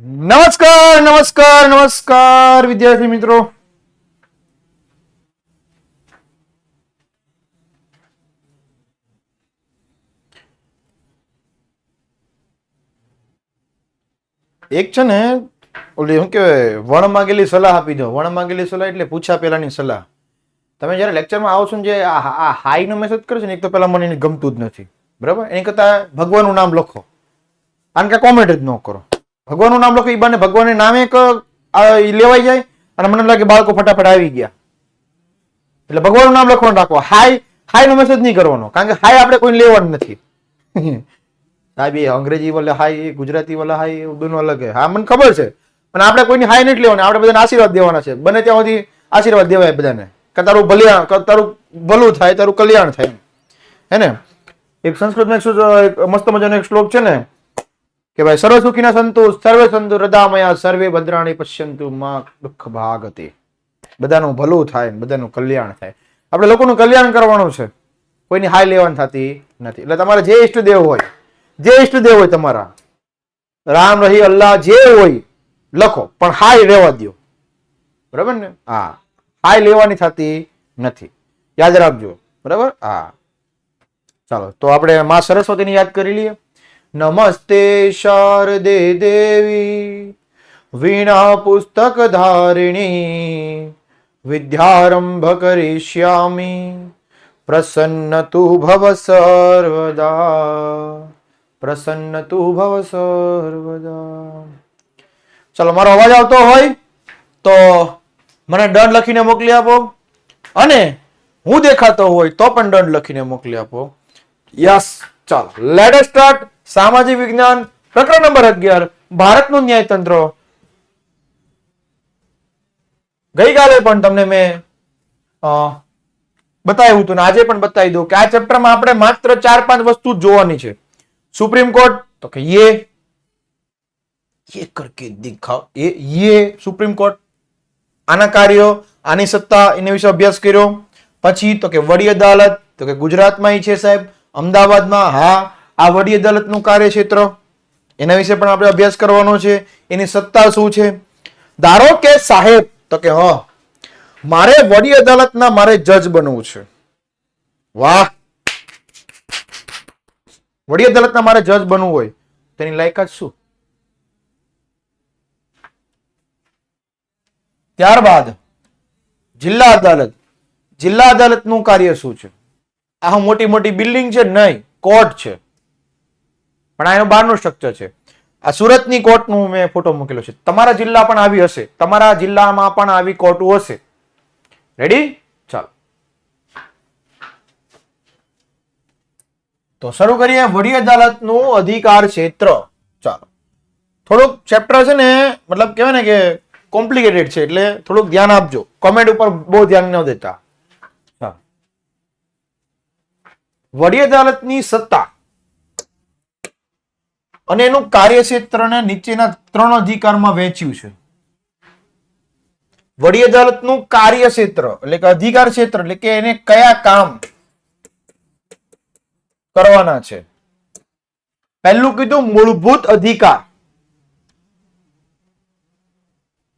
નમસ્કાર નમસ્કાર નમસ્કાર વિદ્યાર્થી મિત્રો, એક છે ને ઓલી શું કહેવાય વણ માંગેલી સલાહ આપી દો. વણ માંગેલી સલાહ એટલે પૂછ્યા પેલાની સલાહ. તમે જયારે લેક્ચરમાં આવો છો ને, જે આ હાઈ નો મેસેજ કરે છે ને, એક તો પેલા મને એને ગમતું જ નથી, બરાબર. એની કરતા ભગવાનનું નામ લખો, આને કે કોમેન્ટ જ ન કરો. ભગવાનનું નામ લખો, એ બાને ભગવાનનું નામ એક લેવાઈ જાય અને મને લાગે બાળકો ફટાફટ આવી ગયા. એટલે ભગવાનનું નામ લખવાનું રાખો. હાઈ નો મેસેજ નહીં કરવાનો, કારણ કે હાઈ આપણે કોઈ લેવાનું નથી. સાહેબ એ અંગ્રેજી વાળા હાઈ, ગુજરાતી વાળા હાઈ, ઉર્દુ અલગ હે. હા, મને ખબર છે, પણ આપણે કોઈની હાઈ નથી લેવાની. આપણે બધાને આશીર્વાદ દેવાના છે. બને ત્યાં સુધી આશીર્વાદ દેવાય બધાને, કે તારું ભલું થાય, તારું કલ્યાણ થાય, હે ને. એક સંસ્કૃતમાં એક મસ્ત મજાનો એક શ્લોક છે ને, કે ભાઈ સર્વ સુખીના સંતુ, સર્વે સંતુ હૃદયમયા, સર્વે ભદ્રાણી પશ્યંતુ માં દુઃખ ભાગતે. બધાનું ભલું થાય, બધાનું કલ્યાણ થાય. આપણે લોકોનું કલ્યાણ કરવાનું છે, કોઈની હાઈ લેવાની થતી નથી. એટલે તમારે જે ઈષ્ટદેવ હોય તમારા, રામ રહી, અલ્લાહ જે હોય લખો, પણ હાઈ લેવા દો, બરાબર ને. હા, હાઈ લેવાની થતી નથી, યાદ રાખજો, બરાબર. હા, ચાલો તો આપણે માં સરસ્વતીની યાદ કરી લઈએ. નમસ્તે શારદે દેવી વીણા પુસ્તક ધારિણી, વિદ્યારંભ કરિષ્યામિ, પ્રસન્ન તુ ભવ સર્વદા, પ્રસન્ન તુ ભવ સર્વદા. ચાલો, મારો અવાજ આવતો હોય તો મને દંડ લખીને મોકલી આપો, અને હું દેખાતો હોય તો પણ દંડ લખીને મોકલી આપો. યસ, ચાલો લેટ અસ સ્ટાર્ટ. સામાજિક વિજ્ઞાન પ્રકરણ નંબર 11, ભારતનું ન્યાયતંત્ર. ગઈકાલે પણ તમને મેં બતાવ્યું હતું, આજે પણ બતાવી દઉં કે આ ચેપ્ટરમાં આપણે માત્ર 4-5 વસ્તુ જોવાની છે. સુપ્રીમ કોર્ટ, તો કે ये करके दिखाओ, ये સુપ્રીમ કોર્ટ, આના કાર્યો, આની સત્તા, એના વિશે અભ્યાસ કર્યો. પછી તો કે વડી અદાલત, તો કે ગુજરાતમાં છે સાહેબ, અમદાવાદમાં. હા, આ વડી અદાલતનું કાર્યક્ષેત્ર, એના વિશે પણ આપણે અભ્યાસ કરવાનો છે. એની સત્તા શું છે? ધારો કે સાહેબ, તો કે હા, મારે વડી અદાલતના મારે જજ બનવું છે. વાહ, વડી અદાલતના મારે જજ બનવું હોય, તેની લાયકાત શું? ત્યારબાદ જિલ્લા અદાલત, જિલ્લા અદાલતનું કાર્ય શું છે? આ મોટી મોટી બિલ્ડિંગ છે? નહીં, કોર્ટ છે, પણ આ એનો બહારનું સ્ટ્રક્ચર છે. આ સુરતની કોર્ટનું મેં ફોટો મૂકેલો છે. તમારા જિલ્લા પણ આવી હશે, તમારા જિલ્લામાં પણ આવી કોર્ટો હશે. રેડી? ચાલો તો શરૂ કરીએ. વડી અદાલતનું અધિકાર ક્ષેત્ર. ચાલો, થોડુંક ચેપ્ટર છે ને, મતલબ કહેવાય ને કે કોમ્પ્લિકેટેડ છે, એટલે થોડુંક ધ્યાન આપજો. કોમેન્ટ ઉપર બહુ ધ્યાન ન દેતા. વડી અદાલતની સત્તા અને એનું કાર્યક્ષેત્રને નીચેના 3 અધિકારમાં વહેંચ્યું છે. વડી અદાલતનું કાર્યક્ષેત્ર એટલે કે અધિકાર ક્ષેત્ર, એટલે કે એને કયા કામ કરવાના છે. પહેલું કીધું મૂળભૂત અધિકાર,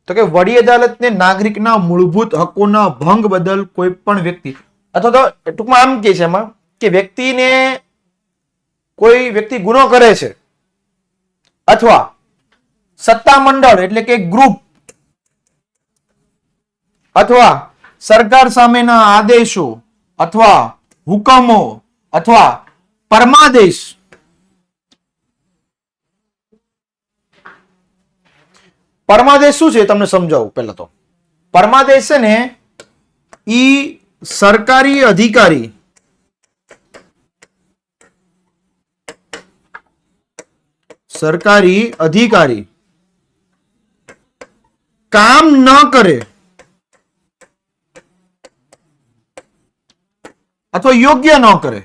તો કે વડી અદાલતને નાગરિકના મૂળભૂત હકોના ભંગ બદલ કોઈ પણ વ્યક્તિ, અથવા તો ટૂંકમાં આમ કે છે એમાં કે વ્યક્તિને, કોઈ વ્યક્તિ ગુનો કરે છે, અથવા સત્તામંડળ એટલે કે ગ્રુપ, અથવા સરકાર સામેના આદેશો અથવા હુકમો અથવા પરમાદેશ, પરમાદેશ શું છે તમને સમજાવું. પહેલા તો પરમાદેશ છે ને, ઈ સરકારી અધિકારી કામ ન કરે અથવા યોગ્ય ન કરે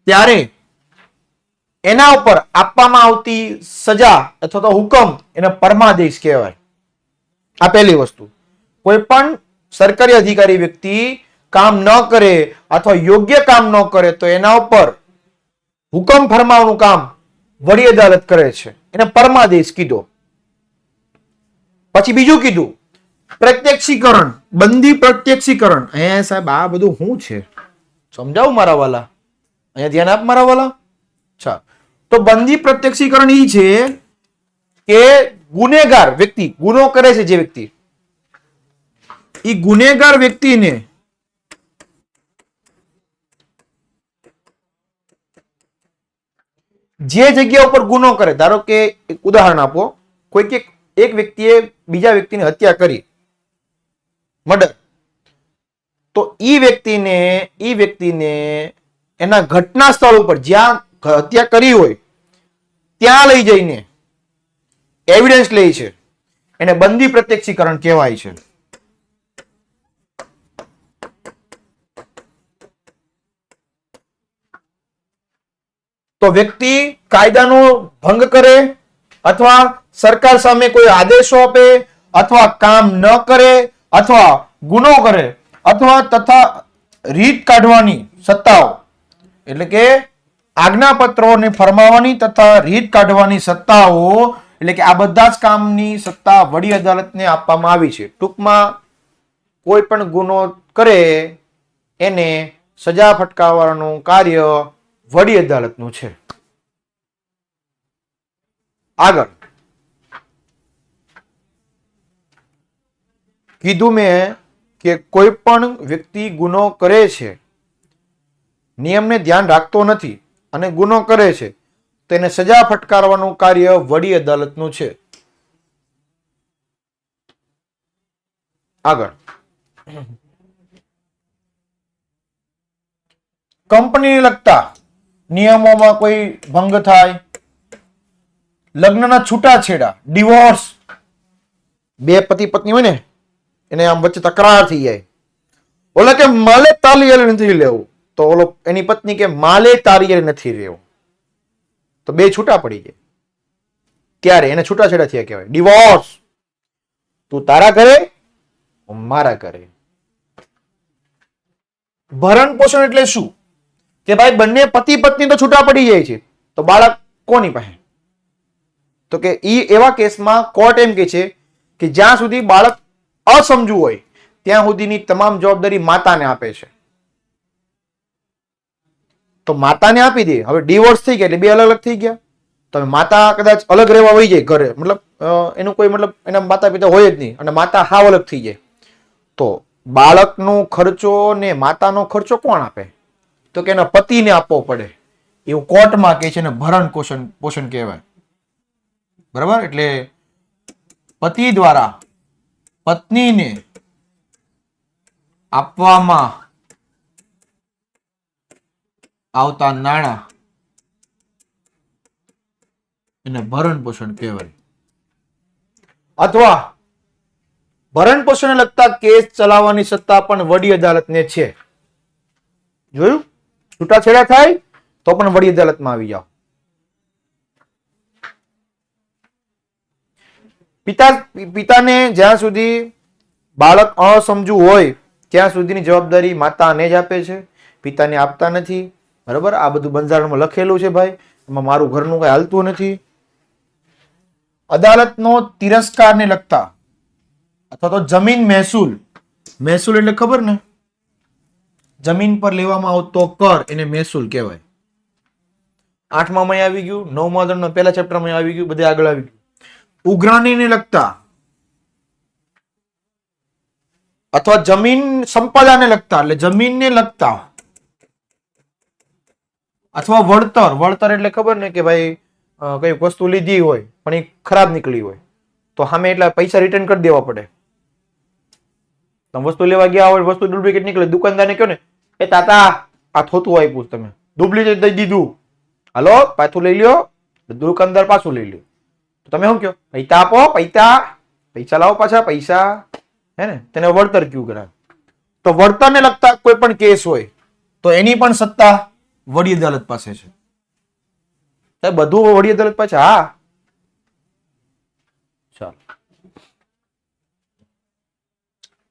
ત્યારે એના ઉપર આપવામાં આવતી સજા અથવા તો હુકમ એને પરમાદેશ કહેવાય. આ પહેલી વસ્તુ. કોઈ પણ સરકારી અધિકારી વ્યક્તિ કામ ન કરે અથવા યોગ્ય કામ ન કરે તો એના ઉપર હુકમ ફરમાવવાનું કામ વડી અદાલત કરે છે, એને પરમાદેશ કીધો. પછી બીજું કીધું પ્રત્યક્ષીકરણ, બંદી પ્રત્યક્ષીકરણ. અહીંયા સાહેબ આ બધું શું છે સમજાવું મારા વાલા, અહીંયા ધ્યાન આપ મારા વાલા. અચ્છા, તો બંદી પ્રત્યક્ષીકરણ એ છે કે ગુનેગાર વ્યક્તિ ગુનો કરે છે, જે વ્યક્તિ એ ગુનેગાર વ્યક્તિને જે જગ્યા ઉપર ગુનો કરે, ધારો કે એક ઉદાહરણ આપો, કોઈ એક વ્યક્તિએ બીજા વ્યક્તિની હત્યા કરી, મર્ડર, તો ઈ વ્યક્તિને એના ઘટના સ્થળ ઉપર જ્યાં હત્યા કરી હોય ત્યાં લઈ જઈને એવિડન્સ લે છે, એને બંદી પ્રત્યક્ષીકરણ કહેવાય છે. તો વ્યક્તિ કાયદાનો ભંગ કરે અથવા સરકાર સામે કોઈ આદેશો આપે અથવા કામ ન કરે અથવા ગુનો કરે અથવા તથા રીત કાઢવાની સત્તાઓ, એટલે કે આજ્ઞાપત્રોને ફરમાવવાની તથા રીત કાઢવાની સત્તાઓ, એટલે કે આ બધા જ કામની સત્તા વડી અદાલતને આપવામાં આવી છે. ટૂંકમાં કોઈ પણ ગુનો કરે એને સજા ફટકારવાનું કાર્ય વડી અદાલતનું છે. આગળ કીધું મેં કે કોઈ પણ વ્યક્તિ ગુનો કરે છે, નિયમને ધ્યાન રાખતો નથી અને ગુનો કરે છે, તેને સજા ફટકારવાનું કાર્ય વડી અદાલતનું છે. આગળ કંપનીને લગતા નિયમોમાં કોઈ ભંગ થાય, લગ્નના છૂટાછેડા, ડિવોર્સ, બે પતિ પત્ની હોય ને એને આમ વચ્ચે તકરાર થઈ જાય, ઓલા કે માલે તાલી નથી લેવું, તો ઓલો એની પત્ની કે માલે તારી નથી રહેવું, તો બે છૂટા પડી જાય, ત્યારે એને છૂટાછેડા થયા કહેવાય, ડિવોર્સ. તું તારા ઘરે, મારા ઘરે. ભરણ પોષણ એટલે શું કે ભાઈ બંને પતિ પત્ની તો છૂટા પડી જાય છે, તો બાળક કોની પાસે? તો કે એવા કેસમાં કોર્ટ એમ કે છે કે જ્યાં સુધી બાળક અસમજુ હોય ત્યાં સુધીની તમામ જવાબદારી માતાને આપે છે. તો માતાને આપી દે. હવે ડિવોર્સ થઈ ગયા એટલે બે અલગ અલગ થઈ ગયા, તો માતા કદાચ અલગ રહેવા વહી જાય ઘરે, મતલબ એનું કોઈ મતલબ એના માતા પિતા હોય જ નહીં અને માતા હાવ અલગ થઈ જાય, તો બાળકનો ખર્ચો ને માતાનો ખર્ચો કોણ આપે? તો કે એના પતિને આપવો પડે. એવું કોર્ટમાં કહે છે ને ભરણ પોષણ કહેવાય. બરાબર? એટલે પતિ દ્વારા પત્નીને આપવામાં આવતા નાણાં એને ભરણ પોષણ કહેવાય. અથવા ભરણ પોષણને લગતા કેસ ચલાવવાની સત્તા પણ વડી અદાલતને છે. જોયું? છૂટાછેડા થાય તો પણ વડી અદાલતમાં આવી જાઓ. પિતાને જ્યાં સુધી બાળક અસમજુ હોય ત્યાં સુધીની જવાબદારી માતાને જ આપે છે, પિતાને આપતા નથી. બરાબર? આ બધું બંધારણમાં લખેલું છે ભાઈ, એમાં મારું ઘરનું કઈ હાલતું નથી. અદાલતનો તિરસ્કારને લગતા અથવા તો જમીન મહેસૂલ, મહેસૂલ એટલે ખબર ને, જમીન પર લેવામાં આવતો કર, એને મહેસૂલ કહેવાય. 8મા માં આવી ગયું, 9મા ધોરણના પહેલા ચેપ્ટરમાં આવી ગયું, બધે આગળ આવી ગયું. ઉઘરાણીને લગતા અથવા જમીન સંપદાને લગતા, એટલે જમીનને લગતા અથવા વળતર, વળતર એટલે ખબર ને કે ભાઈ કઈ વસ્તુ લીધી હોય પણ એ ખરાબ નીકળી હોય તો સામે એટલા પૈસા રિટર્ન કરી દેવા પડે. તમે વસ્તુ લેવા ગયા હોય, વસ્તુ ડુપ્લિકેટ નીકળે, દુકાનદારને કહો ને, એ તાતા આ થોતું આપ્યું તમે, ડુપ્લિકેટ દઈ દીધું, હાલો પાછું લઈ લ્યો, દુકાનદાર પાછું લઈ લ્યો. તમે શું કહો? પૈસા આપો, પૈસા લાવો પાછા, પૈસા, હે ને? તેને વળતર કયું કરાય. તો વળતરને લગતા કોઈ પણ કેસ હોય તો એની પણ સત્તા વડી અદાલત પાસે છે. બધું વડી અદાલત પાસે. હા, ચાલો.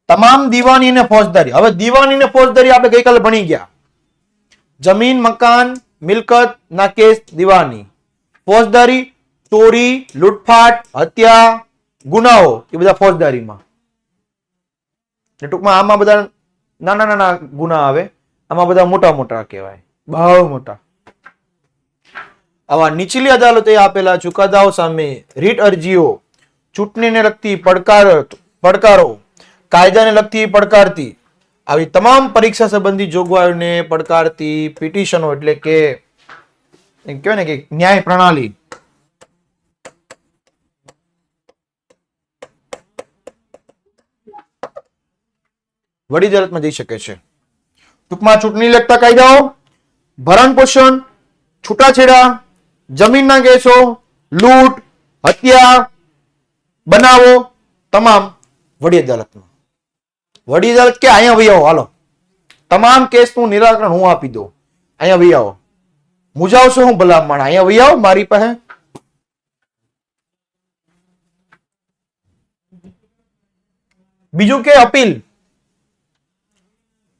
તમામ દીવાની અને ફોજદારી. હવે દીવાની અને ફોજદારી આપણે ગઈકાલે ભણી ગયા. જમીન, મકાન, મિલકત ના કેસ દીવાની, ફોજદારી, ચોરી, લૂંટફાટ, હત્યા, ગુનાઓ એ બધા ફોજદારીમાં. ટૂંકમાં આમાં બધા નાના નાના ગુના આવે, આમાં બધા મોટા મોટા કહેવાય, બહુ મોટા. આવા નીચલી અદાલતે આપેલા ચુકાદાઓ સામે રીટ અરજીઓ, ચૂંટણીને લગતી પડકારો, કાયદાને લગતી પડકારતી આવી તમામ પરીક્ષા સંબંધી જોગવાઈઓને પડકારતી પિટિશનો એટલે કે કહેવાય ને કે ન્યાય પ્રણાલી વડી અદાલતમાં જઈ શકે છે. ટૂંકમાં ચૂંટણી લગતા કાયદાઓ, ભરણ પોષણ, છૂટાછેડા, જમીનના કેસો, લૂંટ, હત્યા, બનાવો તમામ વડી અદાલતમાં. વડી અદાલત કે અહીંયા વહી આવો, હાલો તમામ કેસનું નિરાકરણ હું આપી દઉં, અહીંયા વહી આવો, મૂજાવશો હું ભલામણ, અહીંયા વહી આવો મારી પાસે. બીજું કે અપીલ.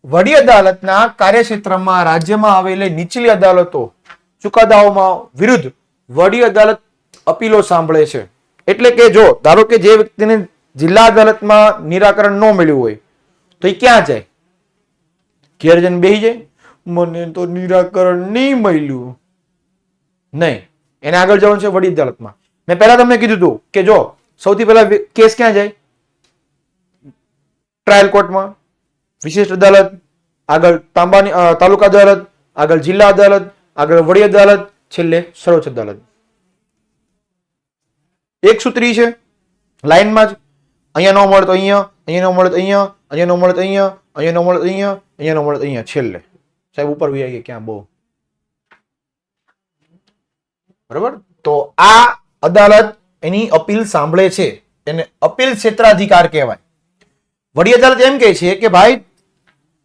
વડી અદાલતના કાર્યક્ષેત્રમાં રાજ્યમાં આવેલી નીચલી અદાલતો ચુકાદાઓમાં વિરુદ્ધ વડી અદાલત અપીલો સાંભળે છે. એટલે કે જો ધારો કે જે વ્યક્તિને જિલ્લા અદાલતમાં નિરાકરણ ન મળ્યું હોય તો એ ક્યાં જાય? ઘેર જઈને બેસી જાય, મને તો નિરાકરણ નહીં મળ્યું, નહીં, એને આગળ જવાનું છે વડી અદાલતમાં. મેં પહેલા તમને કીધું હતું કે જો સૌથી પહેલા કેસ ક્યાં જાય? ટ્રાયલ કોર્ટમાં, વિશિષ્ટ અદાલત, આગળ તાંબાની તાલુકા અદાલત, આગળ જિલ્લા અદાલત, આગળ વડી અદાલત, છેલ્લે સર્વોચ્ચ અદાલત. એક સૂત્રી છે લાઈનમાં જ. અહીંયા ન મળે તો અહીંયા, અહીંયા ન મળે તો અહીંયા, અહીંયા ન મળે તો અહીંયા, અહીંયા ન મળે તો અહીંયા, અહીંયા ન મળે તો અહીંયા, છેલ્લે સાહેબ ઉપર વી આવી ક્યાં બહુ બરાબર. તો આ અદાલત એની અપીલ સાંભળે છે, એને અપીલ ક્ષેત્રાધિકાર કહેવાય. વડી અદાલત એમ કહે છે કે ભાઈ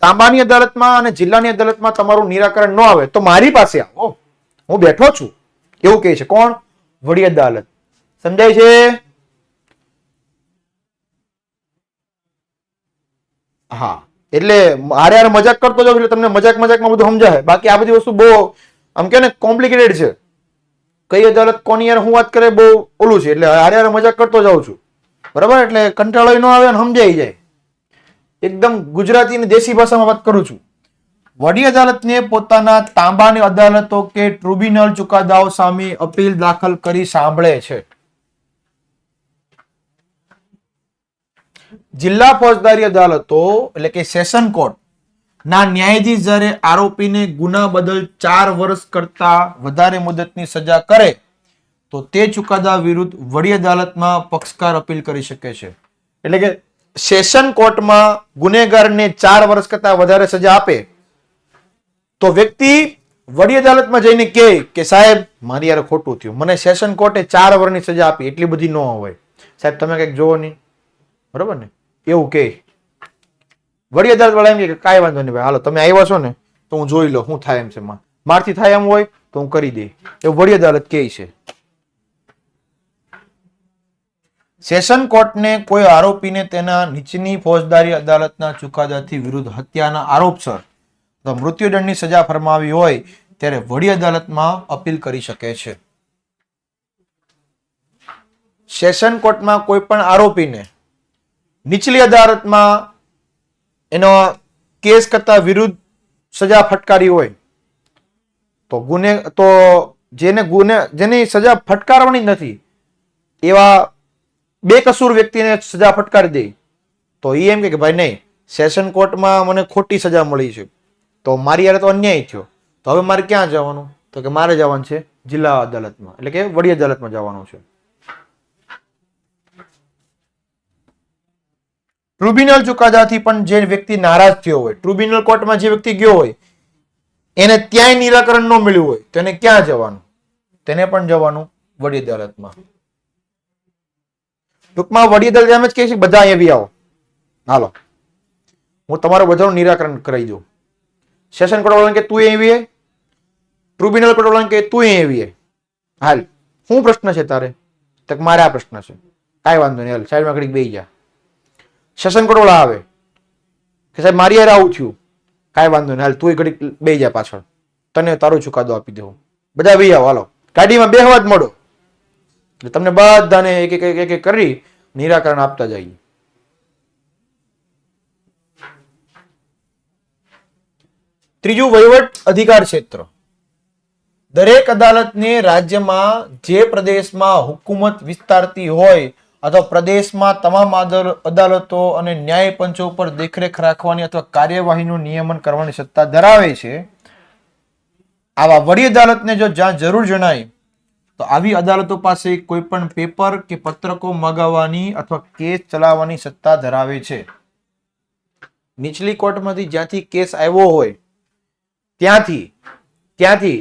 તાંબાની અદાલતમાં અને જિલ્લાની અદાલતમાં તમારું નિરાકરણ ન આવે તો મારી પાસે આવો, હું બેઠો છું, એવું કહે છે. કોણ? વડી અદાલત. સમજાય છે? હા, એટલે હારે હારે મજાક કરતો જાવ એટલે તમને મજાકમાં બધું સમજાય. બાકી આ બધી વસ્તુ બહુ આમ કે ને કોમ્પ્લિકેટેડ છે. કઈ અદાલત કોની યાર હું વાત કરે બહુ ઓલું છે, એટલે હારે હારે મજાક કરતો જાઉં છું બરાબર. એટલે કંટાળો ન આવે અને સમજાઈ જાય. એકદમ ગુજરાતી અને દેશી ભાષામાં વાત કરું છું. વડી અદાલતને પોતાના તાંબાની અદાલતો કે ટ્રિબ્યુનલ ચુકાદાઓ સામે અપીલ દાખલ કરી સાંભળે છે. જિલ્લા ફોજદારી અદાલતો એટલે કે સેશન કોર્ટ ના ન્યાયાધીશ જ્યારે આરોપીને ગુના બદલ 4 વર્ષ કરતા વધારે મુદતની સજા કરે તો તે ચુકાદા વિરુદ્ધ વડી અદાલતમાં પક્ષકાર અપીલ કરી શકે છે. એટલે કે સેશન કોર્ટમાં ગુનેગારને 4 વર્ષ કરતા વધારે સજા આપે તો વ્યક્તિ વડી અદાલતમાં જઈને કહે કે સાહેબ મારી યાર ખોટું થયું, મને સેશન કોર્ટે 4 વર્ષની સજા આપી, એટલી બધી ન હોય સાહેબ, તમે કઈક જોવો નહીં, બરોબર ને, એવું કે વડી અદાલત વાળા એમ કે કાંઈ વાંધો નહીં ભાઈ, હાલો તમે આવ્યા છો ને તો હું જોઈ લો શું થાય એમ છે, મારથી થાય એમ હોય તો હું કરી દઈ, એવું વડી અદાલત કહે છે. સેશન કોર્ટને કોઈ આરોપીને તેના નીચની ફોજદારી અદાલતના ચુકાદાથી વિરુદ્ધ હત્યાના આરોપસર તો મૃત્યુદંડની સજા ફરમાવી હોય ત્યારે વડી અદાલતમાં અપીલ કરી શકે છે. સેશન કોર્ટમાં કોઈ પણ આરોપીને નીચલી અદાલતમાં એનો કેસ કરતા વિરુદ્ધ સજા ફટકારી હોય તો જેની સજા ફટકારવાની નથી એવા બેકસૂર વ્યક્તિને સજા ફટકારી દે તો એ એમ કે ભાઈ નહીં, સેશન કોર્ટમાં મને ખોટી સજા મળી છે તો મારી યાર તો અન્યાય થયો, તો હવે મારે ક્યાં જવાનું? તો કે મારે જવાનું છે જિલ્લા અદાલતમાં, એટલે કે વડી અદાલતમાં જવાનું છે. ટ્રિબ્યુનલ ચુકાદાથી પણ જે વ્યક્તિ નારાજ થયો હોય, ટ્રિબ્યુનલ કોર્ટમાં જે વ્યક્તિ ગયો હોય એને ત્યાંય નિરાકરણ ન મળ્યું હોય તો એને ક્યાં જવાનું? તેને પણ જવાનું વડી અદાલતમાં. ટૂંકમાં વડી અદાલત એમ જ કહે છે બધા એવી આવો, હાલો હું તમારું બધાનું નિરાકરણ કરાવી દઉં. સેશન કોર્ટ વાળાને કે તું એવી, ટ્રિબ્યુનલ કોર્ટ વાળાને કે તું એવી, હાલ શું પ્રશ્ન છે તારે? તો મારે આ પ્રશ્ન છે, કાંઈ વાંધો નહીં, હાલ સાઈડમાં ઘડીક બેસી જા. સેશન કોર્ટ વાળા આવે કે સાહેબ મારી યાર આવું થયું, કાંઈ વાંધો નહીં, હાલ તું ઘડીક બેસી જા પાછળ, તને તારો ચુકાદો આપી દેવું. બધા બેસી આવો, હાલો ગાડીમાં બેહવા જ મળો, એટલે તમને બધાને એક એક એક એક કરી નિરાકરણ આપતા જઈએ. ત્રીજું, વહીવટ અધિકાર ક્ષેત્ર. દરેક અદાલતને રાજ્યમાં જે પ્રદેશમાં હુકુમત વિસ્તારતી હોય અથવા પ્રદેશમાં તમામ અદાલતો અને ન્યાય પંચો પર દેખરેખ રાખવાની અથવા કાર્યવાહીનું નિયમન કરવાની સત્તા ધરાવે છે. આવા વડી અદાલતને જો જ્યાં જરૂર જણાય તો આવી અદાલતો પાસે કોઈ પણ પેપર કે પત્રકો મંગાવવાની અથવા કેસ ચલાવવાની સત્તા ધરાવે છે. નીચલી કોર્ટમાંથી જ્યાંથી કેસ આવ્યો હોય ત્યાંથી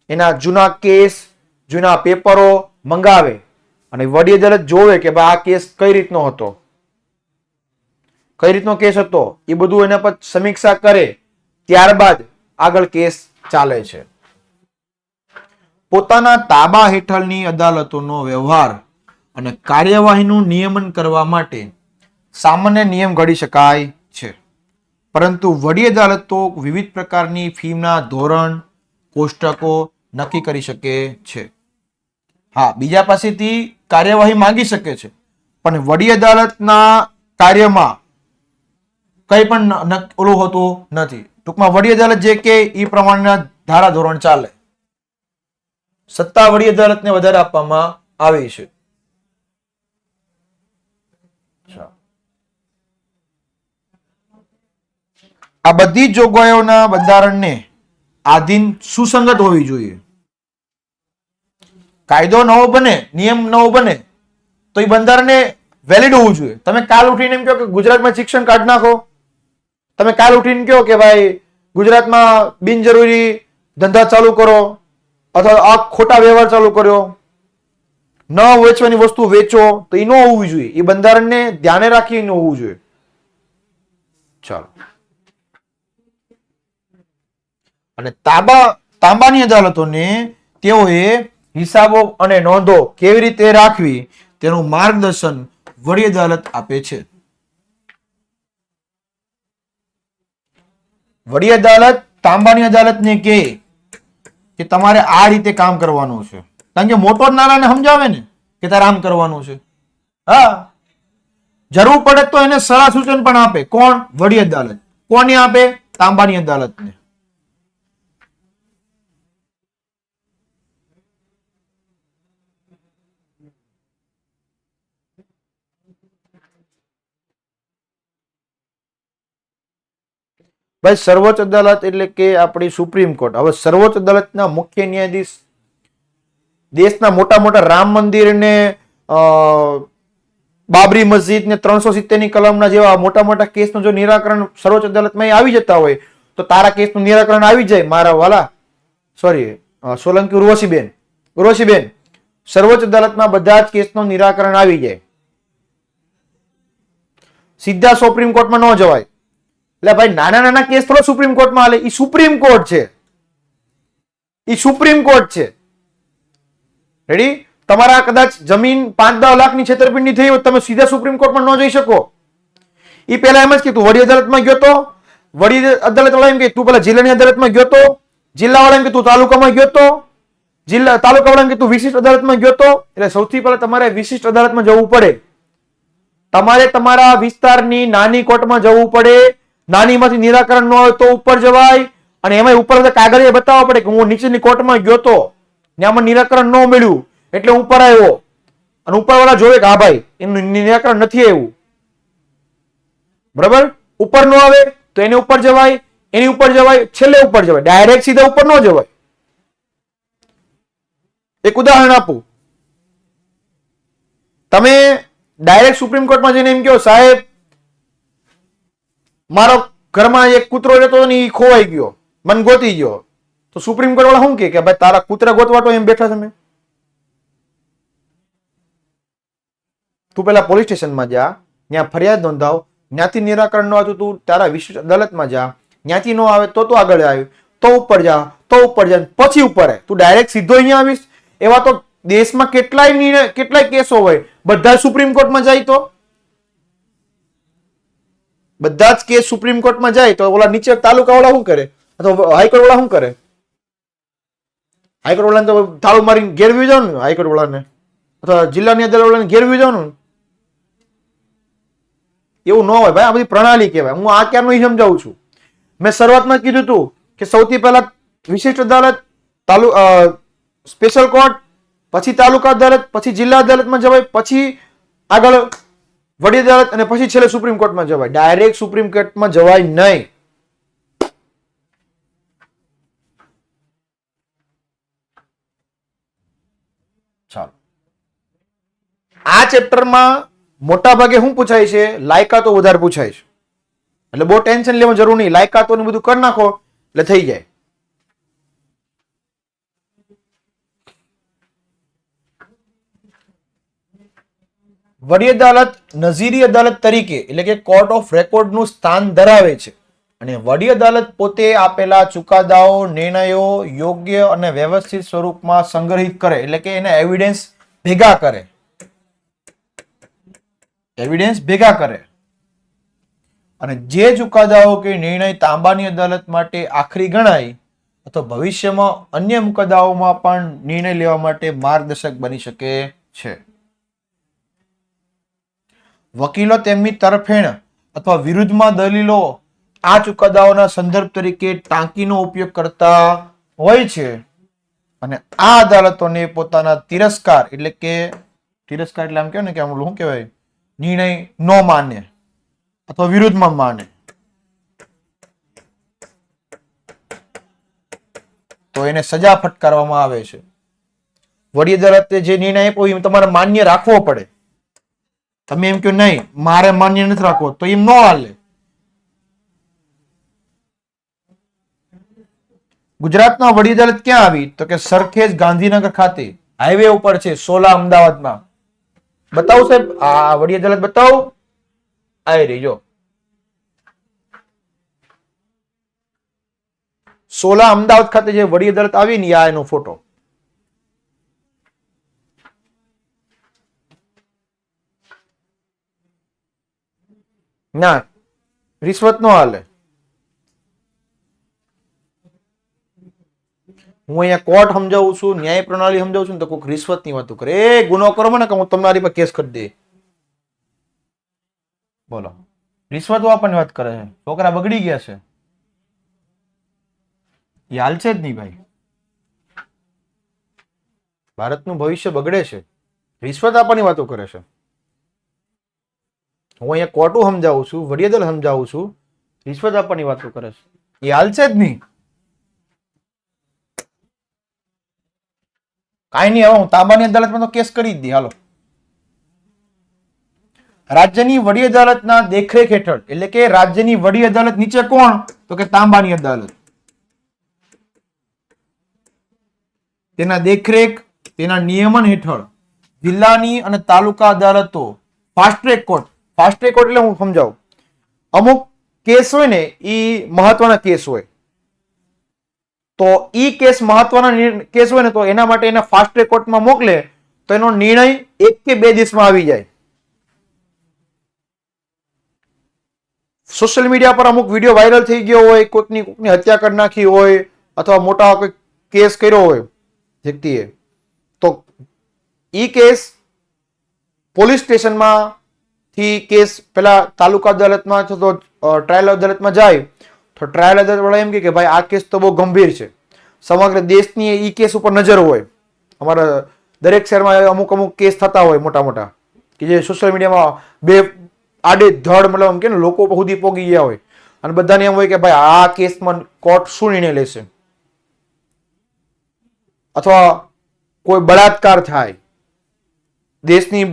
એના જૂના કેસ, જૂના પેપરો મંગાવે અને વડી અદાલત જોવે કે ભાઈ આ કેસ કઈ રીતનો હતો, કઈ રીતનો કેસ હતો, એ બધું એના પર સમીક્ષા કરે, ત્યારબાદ આગળ કેસ ચાલે છે. પોતાના તાબા હેઠળની અદાલતોનો વ્યવહાર અને કાર્યવાહીનું નિયમન કરવા માટે સામાન્ય નિયમ ઘડી શકાય છે, પરંતુ વડી અદાલતો વિવિધ પ્રકારની ફીના ધોરણ, કોષ્ટકો નક્કી કરી શકે છે. હા, બીજા પાસેથી કાર્યવાહી માંગી શકે છે, પણ વડી અદાલતના કાર્યમાં કઈ પણ ઓલું હોતું નથી. ટૂંકમાં વડી અદાલત જે કે એ પ્રમાણેના ધારા ધોરણ ચાલે. સત્તા વડી અદાલતને વધારે આપવામાં આવી છે. આ બધી જોગવાઈઓના બંધારણને આધીન સુસંગત હોવી જોઈએ. કાયદો નવો બને, નિયમ નવો બને તો એ બંધારણને વેલિડ હોવું જોઈએ. તમે કાલ ઉઠીને એમ કહો કે ગુજરાતમાં શિક્ષણ કાઢી નાખો, તમે કાલ ઉઠીને કહો કે ભાઈ ગુજરાતમાં બિનજરૂરી ધંધા ચાલુ કરો અથવા આ ખોટા વ્યવહાર ચાલુ કર્યો, ન વેચવાની વસ્તુ વેચો, તો એ ન હોવું જોઈએ. એ બંધારણને ધ્યાને રાખી ન હોવું જોઈએ. ચાલો, અને તાંબાની અદાલતોને તેઓએ હિસાબો અને નોંધો કેવી રીતે રાખવી તેનું માર્ગદર્શન વડી અદાલત આપે છે. વડી અદાલત તાંબાની અદાલતને કહે કે તમારે આ રીતે કામ કરવાનું છે, કારણ કે મોટો નાનાને સમજાવે ને કે તારે આમ કરવાનું છે. હા, જરૂર પડે તો એને સલાહ સૂચન પણ આપે. કોણ? વડી અદાલત. કોને આપે? તાંબાની અદાલતને. ભાઈ, સર્વોચ્ચ અદાલત એટલે કે આપણી સુપ્રીમ કોર્ટ. હવે સર્વોચ્ચ અદાલતના મુખ્ય ન્યાયાધીશ દેશના મોટા મોટા રામ મંદિર ને બાબરી મસ્જિદ ને 370 ની કલમના જેવા મોટા મોટા કેસનું જો નિરાકરણ સર્વોચ્ચ અદાલતમાં આવી જતા હોય તો તારા કેસનું નિરાકરણ આવી જાય. મારા વાલા સોલંકી ઉર્વશીબેન, સર્વોચ્ચ અદાલતમાં બધા જ કેસનું નિરાકરણ આવી જાય. સીધા સુપ્રીમ કોર્ટમાં ન જવાય. એટલે ભાઈ નાના નાના કેસ થોડો સુપ્રીમ કોર્ટમાં હાલે. ઈ સુપ્રીમ કોર્ટ છે, ઈ સુપ્રીમ કોર્ટ છે. રેડી? તમારા કદાચ જમીન 5-10 લાખની છેતરપિંડી થઈ હોય, તમે સીધા સુપ્રીમ કોર્ટમાં ન જઈ શકો. ઈ પહેલા એમ જ કે તું વડી અદાલતમાં ગયો તો, વડી અદાલત વાળા એમ કે તું પેલા જિલ્લાની અદાલતમાં ગયો તો, જિલ્લા વાળા એમ કે તું તાલુકામાં ગયો તો, તાલુકા વાળા એમ કે તું વિશિષ્ટ અદાલતમાં ગયો તો. એટલે સૌથી પહેલા તમારે વિશિષ્ટ અદાલતમાં જવું પડે. તમારે તમારા વિસ્તારની નાની કોર્ટમાં જવું પડે. નાનીમાંથી નિરાકરણ ન હોય તો ઉપર જવાય, અને એમાં ઉપર કાગળિયા બતાવવા પડે કે હું નીચેની કોર્ટમાં ગયો તો, આમાં નિરાકરણ ન મળ્યું એટલે ઉપર આવ્યો. અને ઉપરવાળા જોવે કે હા ભાઈ એનું નિરાકરણ નથી આવ્યું. બરાબર? ઉપર ન આવે તો એની ઉપર જવાય, એની ઉપર જવાય, છેલ્લે ઉપર જવાય. ડાયરેક્ટ સીધા ઉપર ન જવાય. એક ઉદાહરણ આપું. તમે ડાયરેક્ટ સુપ્રીમ કોર્ટમાં જઈને એમ કહો, સાહેબ મારો ઘરમાં એક કૂતરો રહેતો ને એ ખોવાઈ ગયો, મને ગોતી ગયો, તો સુપ્રીમ કોર્ટ વાળા શું કે ભાઈ તારા કૂતરા ગોતવાટો એમ બેઠા તમે? તું પેલા પોલીસ સ્ટેશનમાં જા, ત્યાં ફરિયાદ નોંધાવ, ત્યાંથી નિરાકરણ ન આવતું તું તારા વિશેષ અદાલતમાં જા, ત્યાંથી ન આવે તો તું આગળ આવ્યું, તો ઉપર જા, તો ઉપર જા, પછી ઉપર આવે. તું ડાયરેક્ટ સીધો અહીંયા આવીશ? એવા તો દેશમાં કેટલાય કેસો હોય, બધા સુપ્રીમ કોર્ટમાં જાય તો બધા જ કેસ સુપ્રીમ કોર્ટમાં જાય તો ઓલા નીચે તાલુકા વાળા શું કરે અથવા હાઈકોર્ટ વાળા શું કરે? હાઈકોર્ટ વાળાને તો તાળું મારીને ઘેર વી જવાનું, હાઈકોર્ટ વાળાને અથવા જિલ્લાની અદાલત વાળાને ઘેર વી જવાનું. એવું ન હોય ભાઈ, આ બધી પ્રણાલી કહેવાય. હું આ ક્યારનું સમજાવું છું. મેં શરૂઆતમાં કીધું હતું કે સૌથી પહેલા વિશિષ્ટ અદાલત, સ્પેશિયલ કોર્ટ, પછી તાલુકા અદાલત, પછી જિલ્લા અદાલતમાં જવાય, પછી આગળ વડી અદાલત અને પછી છેલ્લે સુપ્રીમ કોર્ટમાં જવાય. ડાયરેક્ટ સુપ્રીમ કોર્ટમાં જવાય નહીં. ચાલો, આ ચેપ્ટરમાં મોટા ભાગે શું પૂછાય છે? લાયકાતો વધારે પૂછાય છે. એટલે બહુ ટેન્શન લેવાની જરૂર નહીં. લાયકાતો ને બધું કરી નાખો એટલે થઈ જાય. વડી અદાલત નઝીરી અદાલત તરીકે એટલે કે કોર્ટ ઓફ રેકોર્ડ નું સ્થાન ધરાવે છે અને વડી અદાલત પોતે આપેલા ચુકાદાઓ, નિર્ણયો યોગ્ય અને વ્યવસ્થિત સ્વરૂપમાં સંગ્રહિત કરે, એટલે કે એને એવિડન્સ ભેગા કરે. એવિડન્સ ભેગા કરે અને જે ચુકાદાઓ કે નિર્ણય તાંબાની અદાલત માટે આખરી ગણાય અથવા ભવિષ્યમાં અન્ય મુકદ્દમાઓમાં પણ નિર્ણય લેવા માટે માર્ગદર્શક બની શકે છે. વકીલો તેમની તરફેણ અથવા વિરુદ્ધમાં દલીલો આ ચુકાદાઓના સંદર્ભ તરીકે ટાંકીનો ઉપયોગ કરતા હોય છે અને આ અદાલતોને પોતાના તિરસ્કાર એટલે આમ કહેવાય ને કે આમ શું કહેવાય, નિર્ણય ન માને અથવા વિરુદ્ધમાં માને તો એને સજા ફટકારવામાં આવે છે. વડી અદાલતે જે નિર્ણય આપ્યો એ તમારે માન્ય રાખવો પડે. તમે એમ કહો નહીં મારે માન્ય નથી રાખવો તો એમ ન હાલે. ગુજરાતના વડી અદાલત ક્યાં આવી? તો કે સરખેજ ગાંધીનગર ખાતે હાઈવે ઉપર છે, સોલા અમદાવાદમાં. બતાવો સાહેબ, આ વડી અદાલત બતાવો. આવી રહી જો સોલા અમદાવાદ ખાતે જે વડી અદાલત આવી ને આ એનો ફોટો. ના, રિશ્વત નો હાલે. હું અહીંયા કોર્ટ સમજાવું છું, ન્યાય પ્રણાલી સમજાવું છું ને તો કોઈક રિશ્વત ની વાતો કરે. એ ગુનો કરો મને કે હું તમારી પર કેસ કરી દે. બોલો, રિશ્વત આપવાની વાત કરે છે. છોકરા બગડી ગયા છે, એ હાલ છે જ નહીં ભાઈ. ભારતનું ભવિષ્ય બગડે છે, રિશ્વત આપવાની વાતો કરે છે. હું અહીંયા કોર્ટો સમજાવું છું, વડી અદાલત સમજાવું છું, રિશ્વત આપવાની વાતો કરે છે. એ હાલ છે જ નહીં. કાંઈ નહીં, હવે હું તાંબાની અદાલતમાં તો કેસ કરી જ દી. હાલો, રાજ્યની વડી અદાલતના દેખરેખ હેઠળ એટલે કે રાજ્યની વડી અદાલત નીચે કોણ? તો કે તાંબાની અદાલત. તેના દેખરેખ, તેના નિયમન હેઠળ જિલ્લાની અને તાલુકા અદાલતો, fast track court. Fast track court એટલે હું સમજાવું, અમુક કેસ હોય ને એ મહત્વના કેસ હોય તો ઈ કેસ મહત્વના કેસ હોય ને તો એના માટે એને ફાસ્ટ ટ્રેક કોર્ટમાં મોકલે તો એનો નિર્ણય 1 કે 2 દિવસમાં આવી જાય. સોશિયલ મીડિયા પર અમુક વિડીયો વાયરલ થઈ ગયો હોય, કોઈકની હત્યા કરી નાખી હોય અથવા મોટા કોઈ કેસ કર્યો હોય વ્યક્તિએ, તો ઈ કેસ પોલીસ સ્ટેશનમાં થી કેસ પેલા તાલુકા અદાલતમાં અથવા તો ટ્રાયલ અદાલતમાં જાય તો ટ્રાયલ અદાલત વાળા એમ કે ભાઈ આ કેસ તો બહુ ગંભીર છે, સમગ્ર દેશની ઈ કેસ ઉપર નજર હોય. અમારા દરેક શહેરમાં અમુક કેસ થતા હોય મોટા મોટા કે જે સોશિયલ મીડિયામાં બે આડે ધડ મતલબ એમ કે ને લોકો સુધી પોગી ગયા હોય અને બધાને એમ હોય કે ભાઈ આ કેસમાં કોર્ટ શું નિર્ણય લેશે, અથવા કોઈ બળાત્કાર થાય, દેશની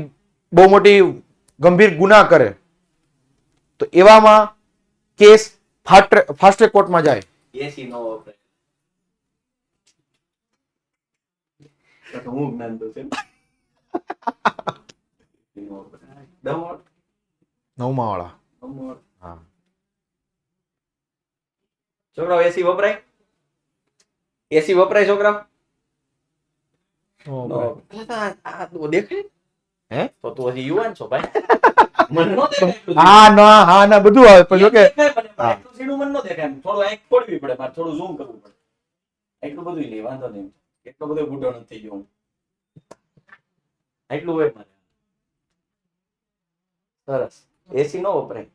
બહુ મોટી ગંભીર ગુના કરે તો એવામાં કેસ ફાસ્ટ ટ્રેક કોર્ટમાં જાય. એસી નો વપરાય તો હું જ્ઞાન તો છે 9મા વાળા. હા, છોકરાઓ એસી વપરાય? એસી વપરાય છોકરાઓ? દેખાય હે તો તું હજી યુવાન છો ભાઈ. મને નો દેખાય. હા ના બધું આવે પણ જો કે એટલું સીધું મને નો દેખાય. થોડું આંખ ફોડવી પડે, મારે થોડું ઝૂમ કરવું પડે, એટલું બધું નહીં, વાંધો નહીં. એટલો બધો બુઢો નથી ગયો હું. એટલું હોય મારે. સરસ. એસી નો વપરાય.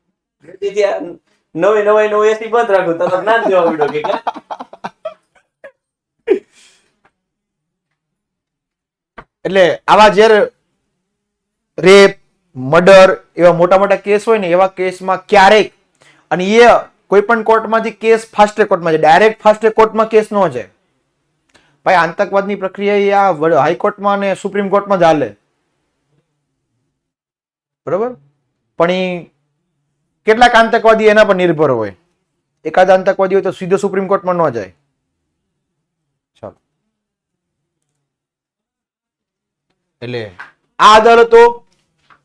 તેથી આ નવે નો એસી બંધ રાખો તો જ્ઞાન દેવા માંડ્યો કે કાં? એટલે આવા જ્યારે રેપ મર્ડર એવા મોટા મોટા કેસ હોય ને એવા કેસમાં ક્યારેક અને એ કોઈ પણ કોર્ટમાંથી કેસ ફાસ્ટ ટ્રેક કોર્ટમાં જાય, ડાયરેક્ટ ફાસ્ટ ટ્રેક કોર્ટમાં કેસ ન જાય ભાઈ. આતંકવાદની પ્રક્રિયા એ આ હાઈકોર્ટમાં અને સુપ્રીમ કોર્ટમાં જ હાલે, બરોબર. પણ એ કેટલાક આતંકવાદી એના પર નિર્ભર હોય. એકાદ આતંકવાદી હોય તો સીધો સુપ્રીમ કોર્ટમાં ન જાય. ચાલો, એટલે આ અદાલતો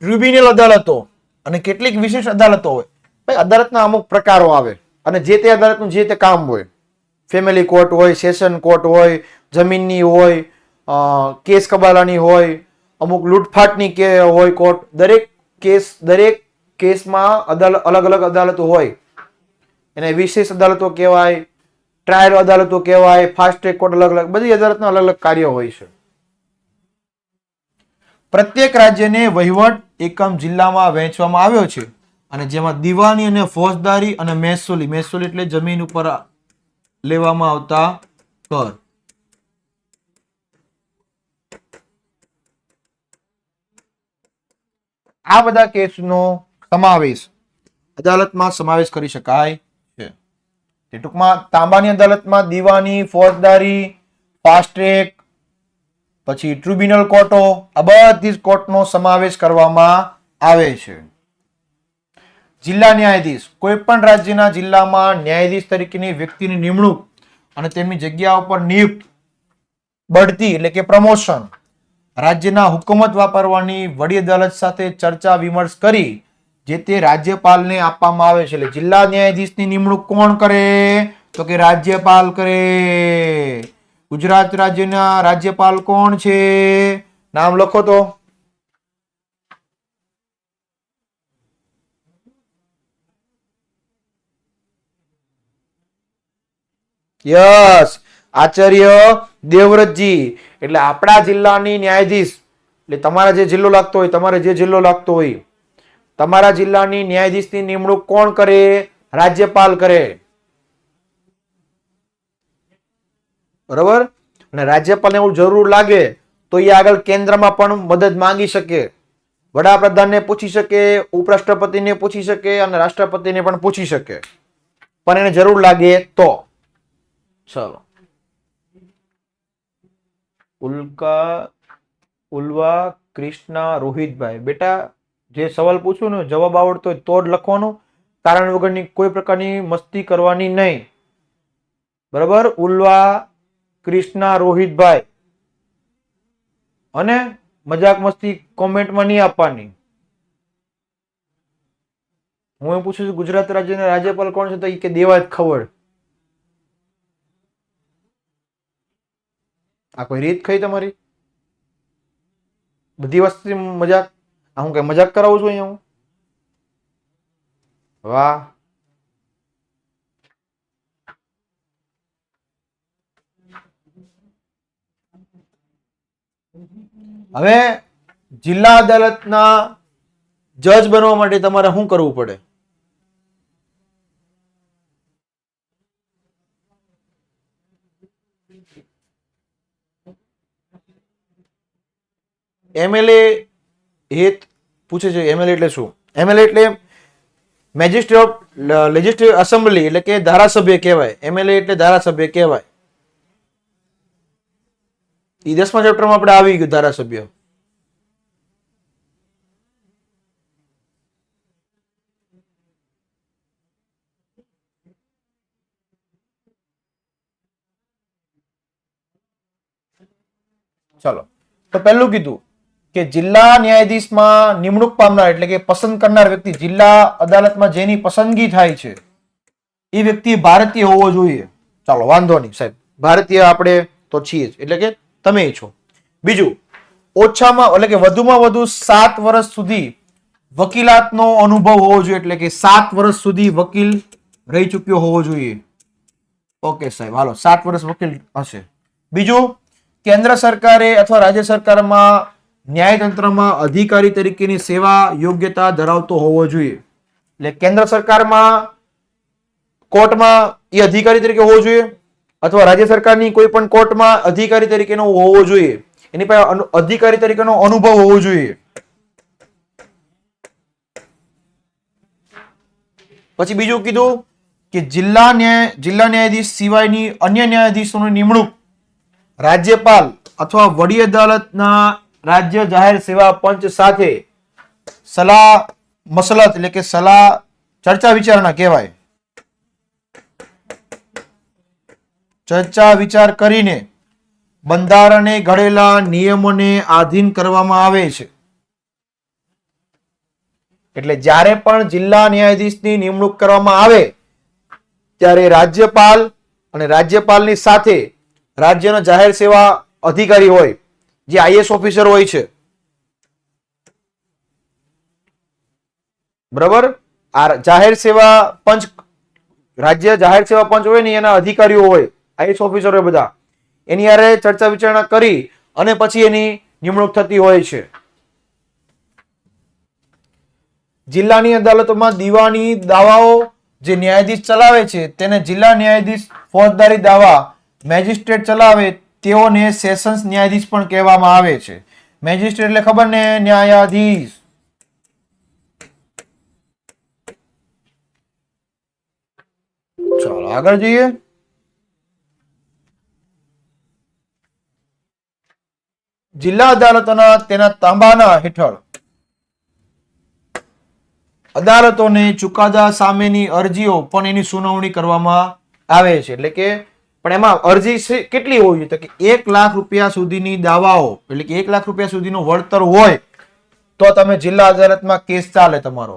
ટ્રિબ્યુનલ અદાલતો અને કેટલીક વિશેષ અદાલતો હોય. ભાઈ અદાલતના અમુક પ્રકારો આવે અને જે તે અદાલતનું જે તે કામ હોય. ફેમિલી કોર્ટ હોય, સેશન કોર્ટ હોય, જમીનની હોય, કેસ કબાલાની હોય, અમુક લૂંટફાટની કે હોય કોર્ટ. દરેક કેસમાં અલગ અલગ અદાલતો હોય. એને વિશેષ અદાલતો કહેવાય, ટ્રાયલ અદાલતો કહેવાય, ફાસ્ટ ટ્રેક કોર્ટ અલગ અલગ, બધી અદાલતના અલગ અલગ કાર્યો હોય છે. પ્રત્યેક રાજ્યને વહીવટ એકમ જિલ્લામાં વહેંચવામાં આવ્યો છે અને જેમાં દીવાની અને ફોજદારી અને મહેસૂલી એટલે જમીન ઉપર લેવામાં આવતા કર. આ બધા કેસનો સમાવેશ અદાલતમાં સમાવેશ કરી શકાય છે. ટૂંકમાં તાંબાની અદાલતમાં દીવાની, ફોજદારી, ફાસ્ટ ટ્રેક, પછી ટ્રિબ્યુનલ કોર્ટો, આ બધી જ કોર્ટનો સમાવેશ કરવામાં આવે છે. જિલ્લા ન્યાયાધીશ કોઈ પણ રાજ્યના જિલ્લામાં ન્યાયાધીશ તરીકેની વ્યક્તિની નિમણૂક અને તેમની જગ્યા ઉપર નિયુક્ત, બઢતી એટલે કે પ્રમોશન, રાજ્યના હુકુમત વાપરવાની વડી અદાલત સાથે ચર્ચા વિમર્શ કરી જે તે રાજ્યપાલને આપવામાં આવે છે. એટલે જિલ્લા ન્યાયાધીશની નિમણૂક કોણ કરે? તો કે રાજ્યપાલ કરે. ગુજરાત રાજ્યના રાજ્યપાલ કોણ છે? નામ લખો તો. યસ, આચાર્ય દેવવ્રતજી. એટલે આપણા જિલ્લાની ન્યાયાધીશ, એટલે તમારા જે જિલ્લો લાગતો હોય, તમારે જે જિલ્લો લાગતો હોય, તમારા જિલ્લાની ન્યાયાધીશની નિમણૂક કોણ કરે? રાજ્યપાલ કરે. બરોબર. અને રાજ્યપાલને એવું જરૂર લાગે તો એ આગળ કેન્દ્રમાં પણ મદદ માંગી શકે, વડાપ્રધાનને પૂછી શકે, ઉપરાષ્ટ્રપતિને પૂછી શકે અને રાષ્ટ્રપતિને પણ પૂછી શકે, પણ એને જરૂર લાગે તો. ચલો, ઉલ્વા કૃષ્ણા રોહિતભાઈ, બેટા જે સવાલ પૂછું ને જવાબ આવડતો હોય તો જ લખવાનો, કારણ વગરની કોઈ પ્રકારની મસ્તી કરવાની નહીં. બરાબર. ઉલ્વા કૃષ્ણા રોહિતભાઈ, અને મજાક મસ્તી કોમેન્ટમાં નહીં આપવાની. હું એમ પૂછું છું ગુજરાત રાજ્યના રાજ્યપાલ કોણ છે, તો એ કે દેવાજ ખવડ. આ કોઈ રીત ખરી તમારી? બધી વસ્તુ મજાક. હું કઈ મજાક કરાવું છું અહીંયા હું? વાહ. હવે જિલ્લા અદાલતના જજ બનવા માટે તમારે શું કરવું પડે? એમએલએ હેત પૂછે છે. એમએલએ એટલે શું? એમએલએ એટલે મેજિસ્ટ્રેટ ઓફ લેજિસ્લેટિવ એસેમ્બલી, એટલે કે ધારાસભ્ય કહેવાય. એમએલએ એટલે ધારાસભ્ય કહેવાય. એ 10મા ચેપ્ટરમાં આપણે આવી ગયું ધારાસભ્ય. ચલો, તો પહેલું કીધું કે જિલ્લા ન્યાયાધીશમાં નિમણૂક પામનાર એટલે કે પસંદ કરનાર વ્યક્તિ, જિલ્લા અદાલતમાં જેની પસંદગી થાય છે એ વ્યક્તિ ભારતીય હોવો જોઈએ. ચાલો, વાંધો નહીં સાહેબ, ભારતીય આપણે તો છીએ જ, એટલે કે તમે છો. બીજું, ઓછામાં એટલે કે વધુમાં વધુ 7 વર્ષ સુધી વકીલાતનો અનુભવ હોવો જોઈએ, એટલે કે 7 વર્ષ સુધી વકીલ રહી ચૂક્યો હોવો જોઈએ. ઓકે સાહેબ, હાલો, 7 વર્ષ વકીલ હશે. બીજું, કેન્દ્ર સરકારે અથવા રાજ્ય સરકારમાં ન્યાયતંત્રમાં અધિકારી તરીકેની સેવા યોગ્યતા ધરાવતો હોવો જોઈએ. એટલે કેન્દ્ર સરકારમાં કોર્ટમાં એ અધિકારી તરીકે હોવો જોઈએ અથવા રાજ્ય સરકારની કોઈ પણ કોર્ટમાં અધિકારી તરીકેનો હોવો જોઈએ. એની પાસે અધિકારી તરીકેનો અનુભવ હોવો જોઈએ. પછી બીજું કીધું કે જિલ્લા ન્યાયાધીશ સિવાયની અન્ય ન્યાયાધીશોની નિમણૂક રાજ્યપાલ અથવા વડી અદાલતના રાજ્ય જાહેર સેવા પંચ સાથે સલાહ મસલત એટલે કે સલાહ ચર્ચા વિચારણા કહેવાય. ચર્ચા વિચાર કરીને બંધારણે ઘડેલા નિયમોને આધીન કરવામાં આવે છે. એટલે જ્યારે પણ જિલ્લા ન્યાયાધીશની નિમણૂક કરવામાં આવે ત્યારે રાજ્યપાલ અને રાજ્યપાલની સાથે રાજ્યના જાહેર સેવા અધિકારી હોય જે આઈએએસ ઓફિસર હોય છે, બરાબર, આ જાહેર સેવા પંચ, રાજ્ય જાહેર સેવા પંચ હોય ને એના અધિકારીઓ હોય, આઈએએસ ઓફિસર હોય, બધા એની હારે ચર્ચા વિચારણા કરી અને પછી એની નિમણૂક થતી હોય છે. જિલ્લાની અદાલતોમાં દીવાની દાવાઓ જે ન્યાયાધીશ ચલાવે છે તેને જિલ્લા ન્યાયાધીશ, ફોજદારી દાવા મેજિસ્ટ્રેટ ચલાવે તેઓને સેશન્સ ન્યાયાધીશ પણ કહેવામાં આવે છે. મેજિસ્ટ્રેટ એટલે ખબર ને, ન્યાયાધીશ. ચાલો આગળ જઈએ. જિલ્લા અદાલતોના તેના તાબાના હેઠળ અદાલતોને ચુકાદા સામેની અરજીઓ પણ એની સુનાવણી કરવામાં આવે છે. એટલે કે પણ એમાં અરજી કેટલી હોવી જોઈએ? તો કે 1 લાખ રૂપિયા સુધીની દાવાઓ, એટલે કે 1 લાખ રૂપિયા સુધીનું વળતર હોય તો તમે જિલ્લા અદાલતમાં કેસ ચાલે તમારો.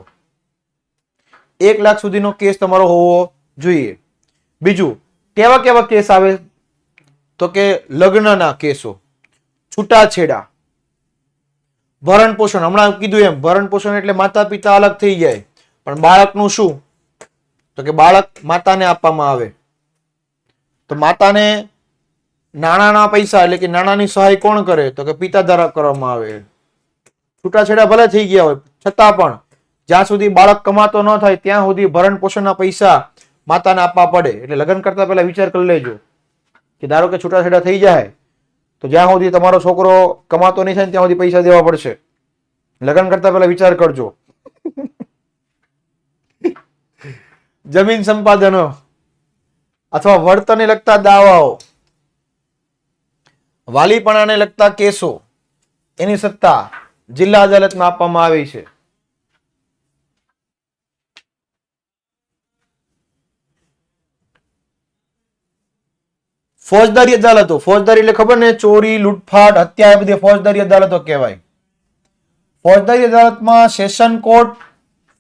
1 લાખ સુધીનો કેસ તમારો હોવો જોઈએ. બીજું, કેવા કેવા કેસ આવે? તો કે લગ્નના કેસો, છૂટાછેડા, ભરણ પોષણ. હમણાં કીધું એમ ભરણ પોષણ એટલે માતા પિતા અલગ થઈ જાય, પણ બાળકનું શું? તો કે બાળક માતાને આપવામાં આવે. તો માતાને નાણાના પૈસા એટલે કે નાણાની સહાય કોણ કરે? તો કે પિતા દ્વારા કરવામાં આવે. છૂટાછેડા ભલે થઈ ગયા હોય છતાં પણ જ્યાં સુધી બાળક કમાતો ન થાય ત્યાં સુધી ભરણ પોષણના પૈસા માતાને આપવા પડે. એટલે લગ્ન કરતા પહેલા વિચાર કરી લેજો કે ધારો કે છૂટાછેડા થઈ જાય તો જ્યાં સુધી તમારો છોકરો કમાતો નહીં થાય ત્યાં સુધી પૈસા દેવા પડશે. લગ્ન કરતા પહેલા વિચાર કરજો. જમીન સંપાદનો અથવા વળતરને લગતા દાવાઓ, વાલીપણાને લગતા કેસો, એની સત્તા જિલ્લા અદાલતમાં આપવામાં આવી છે. ફોજદારી અદાલતો, ફોજદારી એટલે ખબર ને, ચોરી, લૂંટફાટ, હત્યા, એ બધી ફોજદારી અદાલતો કહેવાય. ફોજદારી અદાલતમાં session court,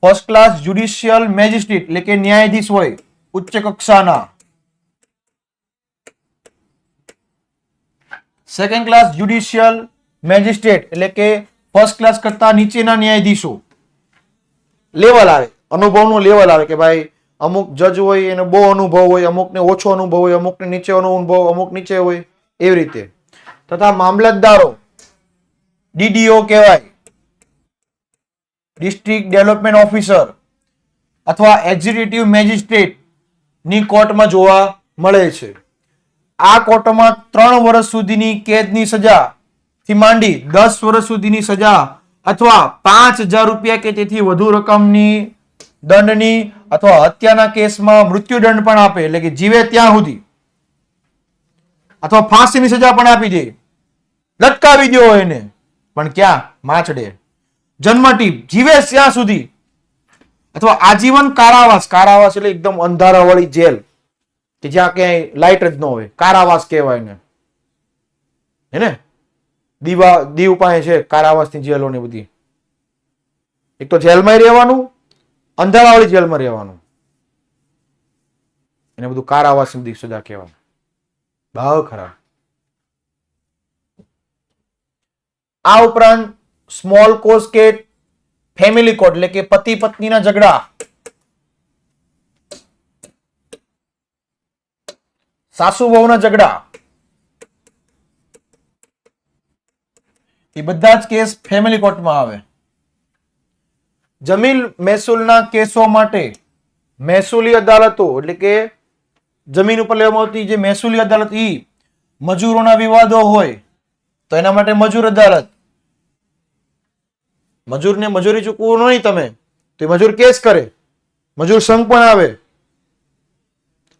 first class judicial magistrate એટલે કે ન્યાયાધીશ હોય ઉચ્ચ કક્ષાના, સેકન્ડ ક્લાસ જ્યુડિશિયલ મેજિસ્ટ્રેટ એટલે કે ફર્સ્ટ ક્લાસ કરતા નીચેના ન્યાયાધીશો. લેવલ આવે, અનુભવનું લેવલ આવે કે ભાઈ અમુક જજ હોય એને બહુ અનુભવ હોય, અમુકને ઓછો અનુભવ હોય, અમુકને નીચેનો અનુભવ, અમુક નીચે હોય, એવી રીતે. તથા મામલતદારો, ડીડીઓ કહેવાય, ડિસ્ટ્રિક્ટ ડેવલપમેન્ટ ઓફિસર અથવા એક્ઝિક્યુટિવ મેજિસ્ટ્રેટ ની કોર્ટમાં જોવા મળે છે. આ કોર્ટમાં 3 વર્ષ સુધીની કેદની સજા થી માંડી 10 વર્ષ સુધીની સજા અથવા 5,000 રૂપિયા કે તેથી વધુ રકમની દંડની અથવા હત્યાના કેસમાં મૃત્યુદંડ પણ આપે, એટલે કે જીવે ત્યાં સુધી, અથવા ફાંસીની સજા પણ આપી દે, લટકાવી દો એને, પણ ક્યાં? માછડે. જન્મટીપ, જીવે ત્યાં સુધી, અથવા આજીવન કારાવાસ. કારાવાસ એટલે એકદમ અંધારાવાળી જેલ કે જ્યાં ક્યાંય લાઇટ જ ન હોય, કારાવાસ કહેવાય ને. હે ને, દીવ પાસે છે કારાવાસની જેલો ને બધી. એક તો જેલમાં રહેવાનું, અંધારાવાળી જેલમાં રહેવાનું, એને બધું કારાવાસ બધી સજા કહેવાય. બહુ ખરાબ. આ ઉપરાંત small cause case, family court એટલે કે પતિ પત્નીના ઝઘડા, સાસુ વહુના ઝઘડા, એ બધા જ કેસ ફેમિલી કોર્ટમાં આવે. જમીન મહેસૂલના કેસો માટે મહેસૂલી અદાલતો એટલે કે જમીન ઉપર લેવામાં આવતી જે મહેસૂલી અદાલત ઈ મજૂરોના વિવાદો હોય તો એના માટે મજૂર અદાલત. મજૂરને મજૂરી ચૂકવવું નહીં તમે તો એ મજૂર કેસ કરે, મજૂર સંઘ પણ આવે.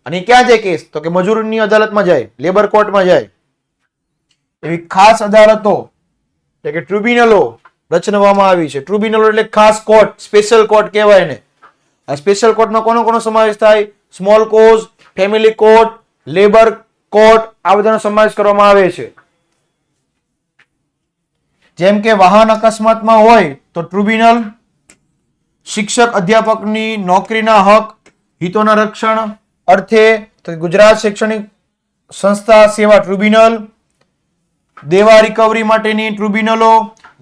અને ક્યાં જાય કેસ? તો કે મજૂરની અદાલતમાં જાય, લેબર કોર્ટમાં જાય. એવી ખાસ અદાલતો એટલે કે ટ્રિબ્યુનલો રચવામાં આવી છે. ટ્રિબ્યુનલો એટલે ખાસ કોર્ટ, સ્પેશિયલ કોર્ટ કહેવાય એને. આ સ્પેશિયલ કોર્ટમાં કોનો સમાવેશ થાય? Small cause, family court, labour court, આ બધાનો સમાવેશ કરવામાં આવે છે. જેમ કે વાહન અકસ્માતમાં હોય તો ટ્રિબ્યુનલ, શિક્ષક અધ્યાપકની નોકરીના હક હિતોના રક્ષણ અર્થે તો ગુજરાત શૈક્ષણિક સંસ્થા સેવા ટ્રિબ્યુનલ, દેવા રિકવરી માટેની ટ્રિબ્યુનલો,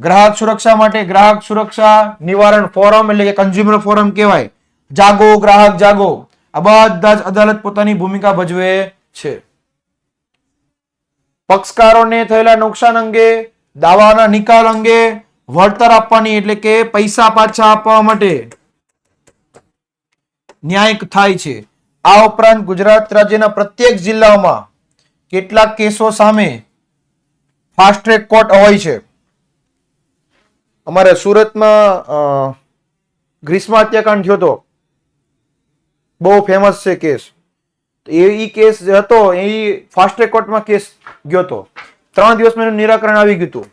ગ્રાહક સુરક્ષા માટે ગ્રાહક સુરક્ષા નિવારણ ફોરમ એટલે કે કન્ઝ્યુમર ફોરમ કહેવાય, જાગો ગ્રાહક જાગો, આ બધા જ અદાલત પોતાની ભૂમિકા ભજવે છે. પક્ષકારોને થયેલા નુકસાન અંગે, દાવાના નિકાલ અંગે વળતર આપવાની એટલે કે પૈસા પાછા આપવા માટે ન્યાય થાય છે. આ ઉપરાંત ગુજરાત રાજ્યના પ્રત્યેક જિલ્લામાં કેટલાક કેસો સામે ફાસ્ટ ટ્રેક કોર્ટ હોય છે. અમારે સુરતમાં ગ્રીષ્મા હત્યાકાંડ થયો હતો, બહુ ફેમસ છે કેસ. એ કેસ હતો એ ફાસ્ટ ટ્રેક કોર્ટમાં કેસ ગયો હતો. 3 દિવસમાં એનું નિરાકરણ આવી ગયું હતું.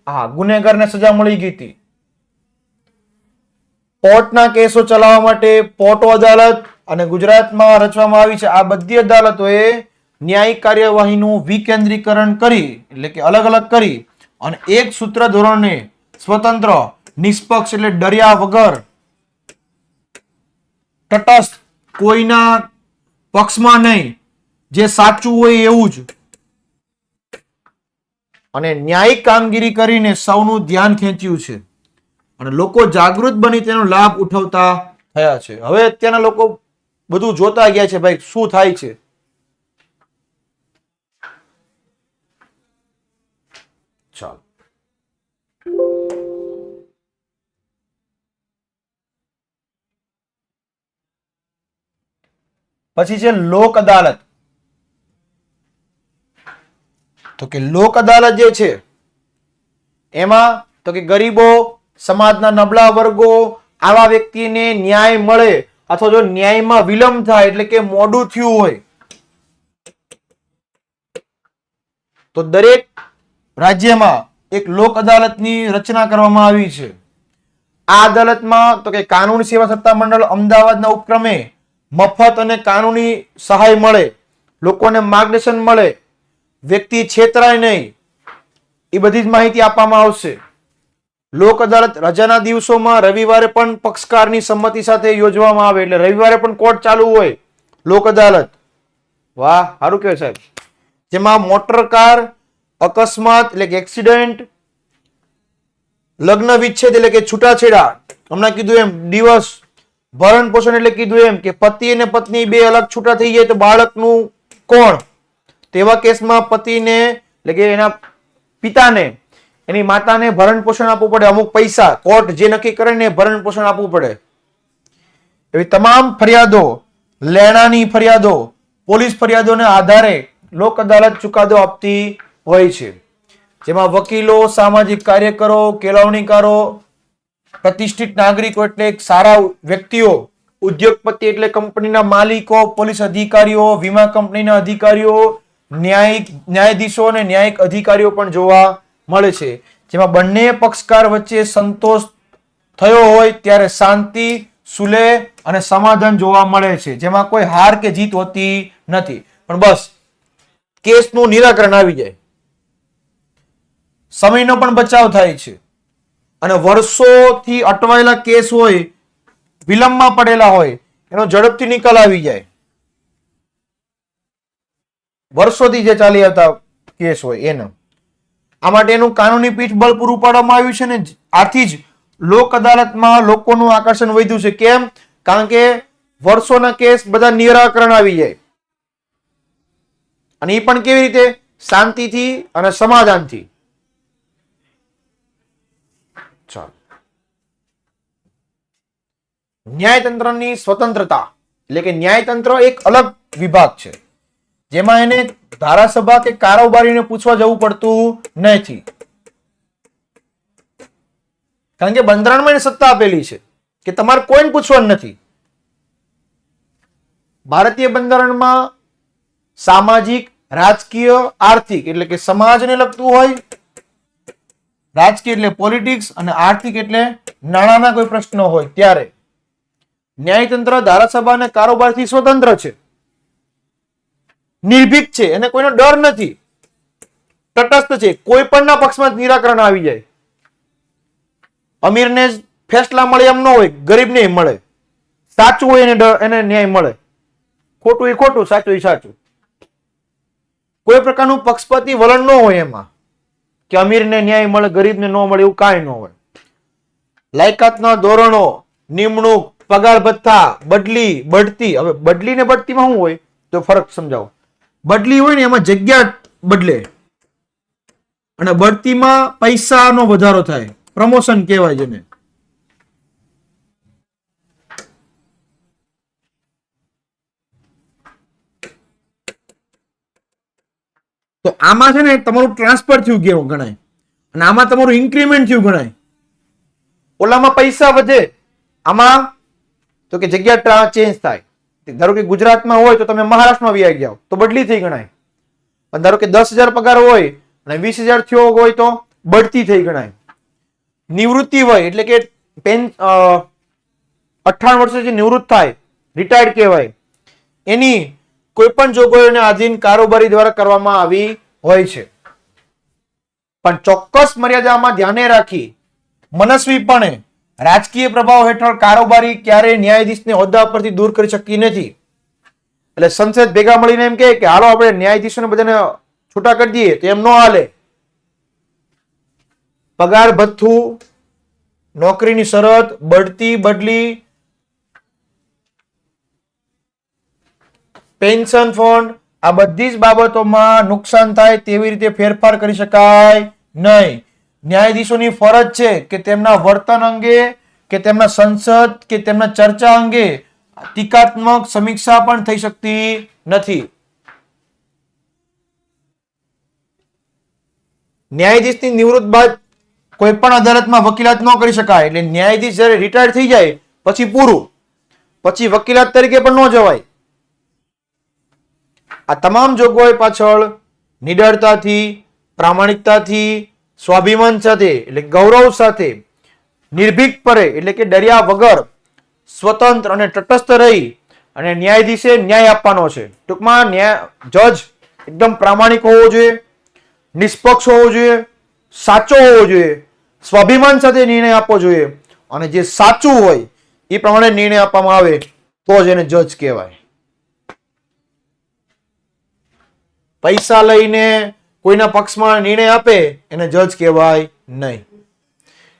હા, ગુનેગારને સજા મળી ગઈ હતી. પોર્ટના કેસો ચલાવવા માટે પોર્ટો અદાલત અને ગુજરાતમાં રચવામાં આવી છે. આ બધી અદાલતોએ ન્યાયિક કાર્યવાહીનું વિકેન્દ્રીકરણ કરી એટલે કે અલગ અલગ કરી અને એક સૂત્ર ધોરણે સ્વતંત્ર, નિષ્પક્ષ એટલે ડર્યા વગર, તટસ્થ, કોઈના પક્ષમાં નહીં, જે સાચું હોય એવું જ, અને ન્યાયિક કામગીરી કરીને સૌનું ધ્યાન ખેંચ્યું છે અને લોકો જાગૃત બની તેનો લાભ ઉઠાવતા થયા છે. હવે અત્યારના લોકો બધું જોતા ગયા છે ભાઈ શું થાય છે. ચાલો પછી છે લોક અદાલત. તો કે લોક અદાલત જે છે એમાં તો કે ગરીબો, સમાજના નબળા વર્ગો, આવા વ્યક્તિને ન્યાય મળે અથવા જો ન્યાયમાં વિલંબ થાય એટલે કે મોડું થયું હોય તો દરેક રાજ્યમાં એક લોક અદાલતની રચના કરવામાં આવી છે. આ અદાલતમાં તો કે કાનૂની સેવા સત્તા મંડળ અમદાવાદના ઉપક્રમે મફત અને કાનૂની સહાય મળે, લોકોને માર્ગદર્શન મળે, વ્યક્તિ છેતરાય નહીં, એ બધી જ માહિતી આપવામાં આવશે. લોક અદાલત રજાના દિવસોમાં રવિવારે પણ પક્ષકારની સંમતિ સાથે યોજવામાં આવે એટલે રવિવારે પણ કોર્ટ ચાલુ હોય લોક અદાલત. વાહ, સારું કહેવાય સાહેબ. જેમાં મોટર કાર અકસ્માત એટલે કે એક્સિડન્ટ, લગ્ન વિચ્છેદ એટલે કે છૂટાછેડા, હમણાં કીધું એમ ડિવોર્સ, ભરણ પોષણ એટલે કીધું એમ કે પતિ અને પત્ની બે અલગ છૂટા થઈ જાય તો બાળકનું કોણ, તેવા કેસમાં પતિને એટલે કે એના પિતાને એની માતાને ભરણ પોષણ આપવું પડે, અમુક પૈસા કોર્ટ જે નક્કી કરે ને ભરણ પોષણ આપવું પડે. એવી તમામ ફરિયાદો, લેણાની ફરિયાદો, પોલીસ ફરિયાદોના આધારે લોક અદાલત ચુકાદો આપતી હોય છે. જેમાં વકીલો, સામાજિક કાર્યકરો, કેળવણીકારો, પ્રતિષ્ઠિત નાગરિકો એટલે સારા વ્યક્તિઓ, ઉદ્યોગપતિ એટલે કંપનીના માલિકો, પોલીસ અધિકારીઓ, વીમા કંપનીના અધિકારીઓ, ન્યાયાધીશો અને ન્યાયિક અધિકારીઓ પણ જોવા મળે છે. જેમાં બંને પક્ષકાર વચ્ચે સંતોષ થયો હોય ત્યારે શાંતિ, સુલેહ અને સમાધાન જોવા મળે છે. જેમાં કોઈ હાર કે જીત હોતી નથી, પણ બસ કેસનું નિરાકરણ આવી જાય, સમયનો પણ બચાવ થાય છે અને વર્ષોથી અટવાયેલા કેસ હોય, વિલંબમાં પડેલા હોય, એનો ઝડપથી નિકાલ આવી જાય. વર્ષોથી જે ચાલી આવતા કેસ હોય એનો. આ માટે એનું કાનૂની પીઠબળ પૂરું પાડવામાં આવ્યું છે ને આથી જ લોક અદાલતમાં લોકોનું આકર્ષણ વધ્યું છે. કેમ? કારણ કે વર્ષોના કેસ બધા નિરાકરણ આવી જાય. અને એ પણ કેવી રીતે? શાંતિથી અને સમાધાનથી. ચાલો. ન્યાયતંત્રની સ્વતંત્રતા એટલે કે ન્યાયતંત્ર એક અલગ વિભાગ છે જેમાં એને ધારાસભા કે કારોબારીને પૂછવા જવું પડતું નથી, કારણ કે બંધારણમાં એને સત્તા આપેલી છે કે તમારે કોઈને પૂછવાનું નથી. ભારતીય બંધારણમાં સામાજિક, રાજકીય, આર્થિક એટલે કે સમાજને લગતું હોય, રાજકીય એટલે પોલિટિક્સ અને આર્થિક એટલે નાણાંના કોઈ પ્રશ્નો હોય ત્યારે ન્યાયતંત્ર ધારાસભા અને કારોબારથી સ્વતંત્ર છે, નિર્ભીક છે, એને કોઈનો ડર નથી, તટસ્થ છે, કોઈ પણના પક્ષમાં નિરાકરણ આવી જાય. અમીરને ફેસલા મળે એમ ન હોય, ગરીબને મળે, સાચું હોય એને ન્યાય મળે, ખોટું એ ખોટું, સાચું એ સાચું. કોઈ પ્રકારનું પક્ષપાતી વલણ ન હોય એમાં કે અમીરને ન્યાય મળે, ગરીબને ન મળે, એવું કાંઈ ન હોય. લાયકાતના ધોરણો, નિમણૂક, પગાર ભથ્થા, બદલી, બઢતી. હવે બદલી ને બઢતીમાં શું હોય તો ફરક સમજાવો. બદલી હોય ને એમાં જગ્યા બદલે અને બઢતીમાં પૈસાનો વધારો થાય, પ્રમોશન કહેવાય જેને. તો આમાં છે ને તમારું ટ્રાન્સફર થયું કેવું ગણાય અને આમાં તમારું ઇન્ક્રીમેન્ટ થયું ગણાય. ઓલામાં પૈસા વધે, આમાં તો કે જગ્યા ચેન્જ થાય. ધારો કે ગુજરાતમાં હોય તો તમે મહારાષ્ટ્રમાં વ્યાઈ જાઓ તો બદલી થઈ ગણાય. ધારો કે 10,000 પગાર હોય અને 20,000 થયો હોય તો બઢતી થઈ ગણાય. નિવૃત્તિ હોય એટલે કે 58 વર્ષે જે નિવૃત્ત થાય, રિટાયર્ડ કહેવાય, એની કોઈ પણ જોગવાઈઓને આધીન કારોબારી દ્વારા કરવામાં આવી હોય છે. પણ ચોક્કસ મર્યાદામાં ધ્યાને રાખી મનસ્વીપણે રાજકીય પ્રભાવ હેઠળ કારોબારી ક્યારેય ન્યાયાધીશને હોદ્દા પરથી દૂર કરી શકતી નથી. એટલે સંસદ ભેગા મળીને એમ કહે કે હાલો આપણે ન્યાયાધીશોને બધાને છૂટા કરી દઈએ તો એમ ન હાલે. પગાર ભથ્થું, નોકરીની શરત, બઢતી, બદલી, પેન્શન ફંડ, આ બધી જ બાબતોમાં નુકસાન થાય તેવી રીતે ફેરફાર કરી શકાય નહીં. ન્યાયાધીશોની ફરજ છે કે તેમના વર્તન અંગે કે તેમના સંસદ કે તેમના ચર્ચા અંગે ટીકાત્મક સમીક્ષા પણ થઈ શકતી નથી. ન્યાયાધીશની નિવૃત્ત બાદ કોઈ પણ અદાલતમાં વકીલાત ન કરી શકાય. એટલે ન્યાયાધીશ જ્યારે રિટાયર થઈ જાય પછી પૂરું, પછી વકીલાત તરીકે પણ ન જવાય. આ તમામ જોગવાઈ પાછળ નિડરતાથી, પ્રામાણિકતાથી, સ્વાભિમાન સાથે એટલે ગૌરવ સાથે, નિર્ભીક પરે એટલે કે ડર્યા વગર, સ્વતંત્ર અને તટસ્થ રહી અને ન્યાયાધીશે ન્યાય આપવાનો છે. ટૂંકમાં જજ એકદમ પ્રામાણિક હોવો જોઈએ, નિષ્પક્ષ હોવો જોઈએ, સાચો હોવો જોઈએ, સ્વાભિમાન સાથે નિર્ણય આપવો જોઈએ અને જે સાચું હોય એ પ્રમાણે નિર્ણય આપવામાં આવે તો જ એને જજ કહેવાય. પૈસા લઈને કોઈના પક્ષમાં નિર્ણય આપે એને જજ કહેવાય નહીં.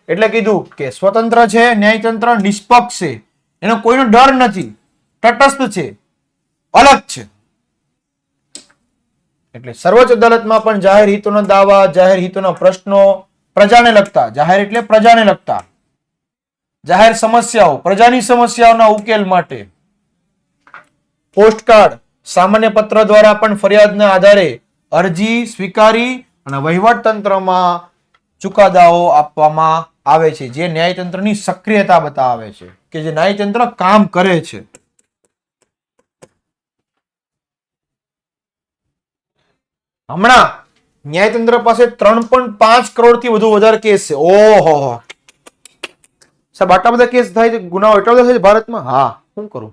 એટલે કીધું કે સ્વતંત્ર છે ન્યાયતંત્ર, નિષ્પક્ષ છે, એનો કોઈનો ડર નથી, તટસ્થ છે, અલગ છે. એટલે સર્વોચ્ચ અદાલતમાં પણ જાહેર હિતોના દાવા, જાહેર હિતોના પ્રશ્નો, પ્રજાને લગતા, જાહેર એટલે પ્રજાને લગતા જાહેર સમસ્યાઓ, પ્રજાની સમસ્યાઓના ઉકેલ માટે પોસ્ટકાર્ડ, સામાન્ય પત્ર દ્વારા પણ ફરિયાદના આધારે અરજી સ્વીકારી અને વહીવટ તંત્રમાં ચુકાદાઓ આપવામાં આવે છે, જે ન્યાયતંત્રની સક્રિયતા બતાવે છે કે જે ન્યાયતંત્ર કામ કરે છે. હમણાં ન્યાયતંત્ર પાસે 3.5 કરોડથી વધારે કેસ છે. ઓહો સાહેબ, આટલા બધા કેસ થાય છે, ગુનાઓ એટલા બધા થાય છે ભારતમાં. હા, શું કરું?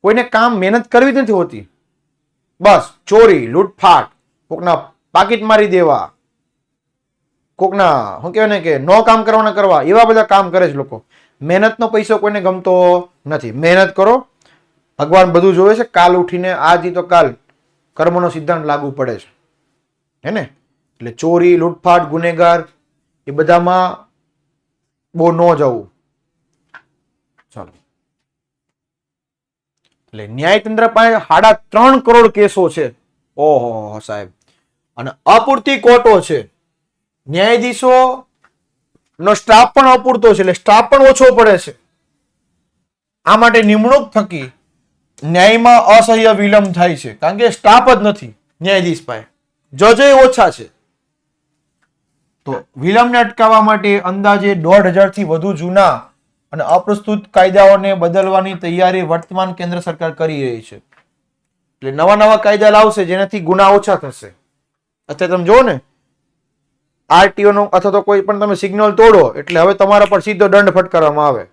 કોઈને કામ મહેનત કરવી જ નથી હોતી. બસ ચોરી, લૂંટફાટ, કોકના પાકીટ મારી દેવા, કોકના શું કહેવાય ને કે નો કામ કરવાના કરવા, એવા બધા કામ કરે છે લોકો. મહેનતનો પૈસો કોઈને ગમતો નથી. મહેનત કરો, ભગવાન બધું જોવે છે. કાલ ઉઠીને આજ તો કાલ કર્મનો સિદ્ધાંત લાગુ પડે છે, હે ને? એટલે ચોરી, લૂંટફાટ, ગુનેગાર એ બધામાં બહુ ન જવું. ચાલો, એટલે ન્યાયતંત્ર પાસે 3.5 કરોડ કેસો છે. ઓહો સાહેબ, અને અપૂરતી કોર્ટો છે, ન્યાયાધીશો નો સ્ટાફ પણ અપૂરતો છે, એટલે સ્ટાફ પણ ઓછો પડે છે. આ માટે નિમણૂક થકી ન્યાયમાં અસહ્ય વિલંબ થાય છે, કારણ કે સ્ટાફ જ નથી ન્યાયાધીશ પાસે, જજે ઓછા છે. તો વિલંબને અટકાવવા માટે અંદાજે 1,500 થી વધુ જૂના અને અપ્રસ્તુત કાયદાઓને બદલવાની તૈયારી વર્તમાન કેન્દ્ર સરકાર કરી રહી છે. એટલે નવા નવા કાયદા લાવશે જેનાથી ગુના ઓછા થશે. અત્યારે તમે જુઓ ને, આરટીઓ નો અથવા તો કોઈ પણ તમે સિગ્નલ તોડો એટલે હવે તમારા પર સીધો દંડ ફટકારવામાં આવે.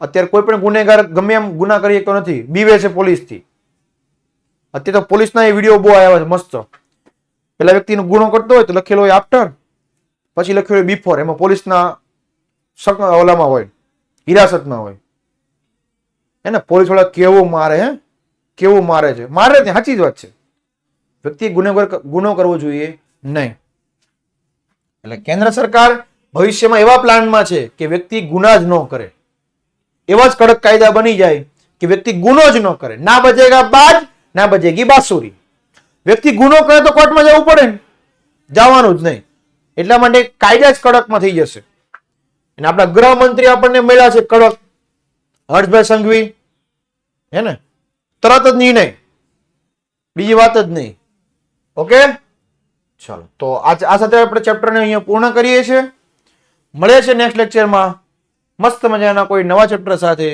અત્યારે કોઈ પણ ગુનેગાર ગમે એમ ગુના કરી શકતો નથી, બીવે છે પોલીસથી. અત્યારે તો પોલીસના એ વિડીયો બહુ આવ્યા છે મસ્ત. પેલા વ્યક્તિનો ગુનો કરતો હોય તો લખેલો હોય આફ્ટર, પછી લખેલું હોય બિફોર. એમાં પોલીસના ઓલામાં હોય, હિરાસતમાં હોય. હે ને, પોલીસ વાળા કેવું મારે, કેવું મારે છે, મારે ત્યાં સાચી જ વાત છે. વ્યક્તિ ગુનો કરવો જોઈએ નહીં. એટલે કેન્દ્ર સરકાર ભવિષ્યમાં એવા પ્લાનમાં છે કે વ્યક્તિ ગુના જ ન કરે, એવા જ કડક કાયદા બની જાય કે વ્યક્તિ ગુનો જ ન કરે. ના બજેગા બાજ ના બજેગી બાંસુરી. વ્યક્તિ ગુનો કરે તો કોર્ટમાં જવું પડે ને, જવાનું જ નહીં. એટલા માટે કાયદા જ કડકમાં થઈ જશે. અને આપણા ગૃહમંત્રી આપણને મળ્યા છે કડક, હર્ષભાઈ સંઘવી, હે ને, તરત જ નિર્ણય, બીજી વાત જ નહીં. ઓકે, ચાલો તો આ સાથે આપણે ચેપ્ટરને અહીંયા પૂર્ણ કરીએ છીએ. મળે છે નેક્સ્ટ લેક્ચરમાં મસ્ત મજાના કોઈ નવા ચેપ્ટર સાથે.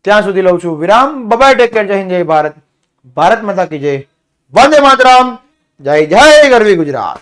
ત્યાં સુધી લઉં છું વિરામ. બાય, ટેક કેર, જય હિન્દ, જય ભારત, ભારત માતા કી જય, વંદે માતરમ, જય જય ગરવી ગુજરાત.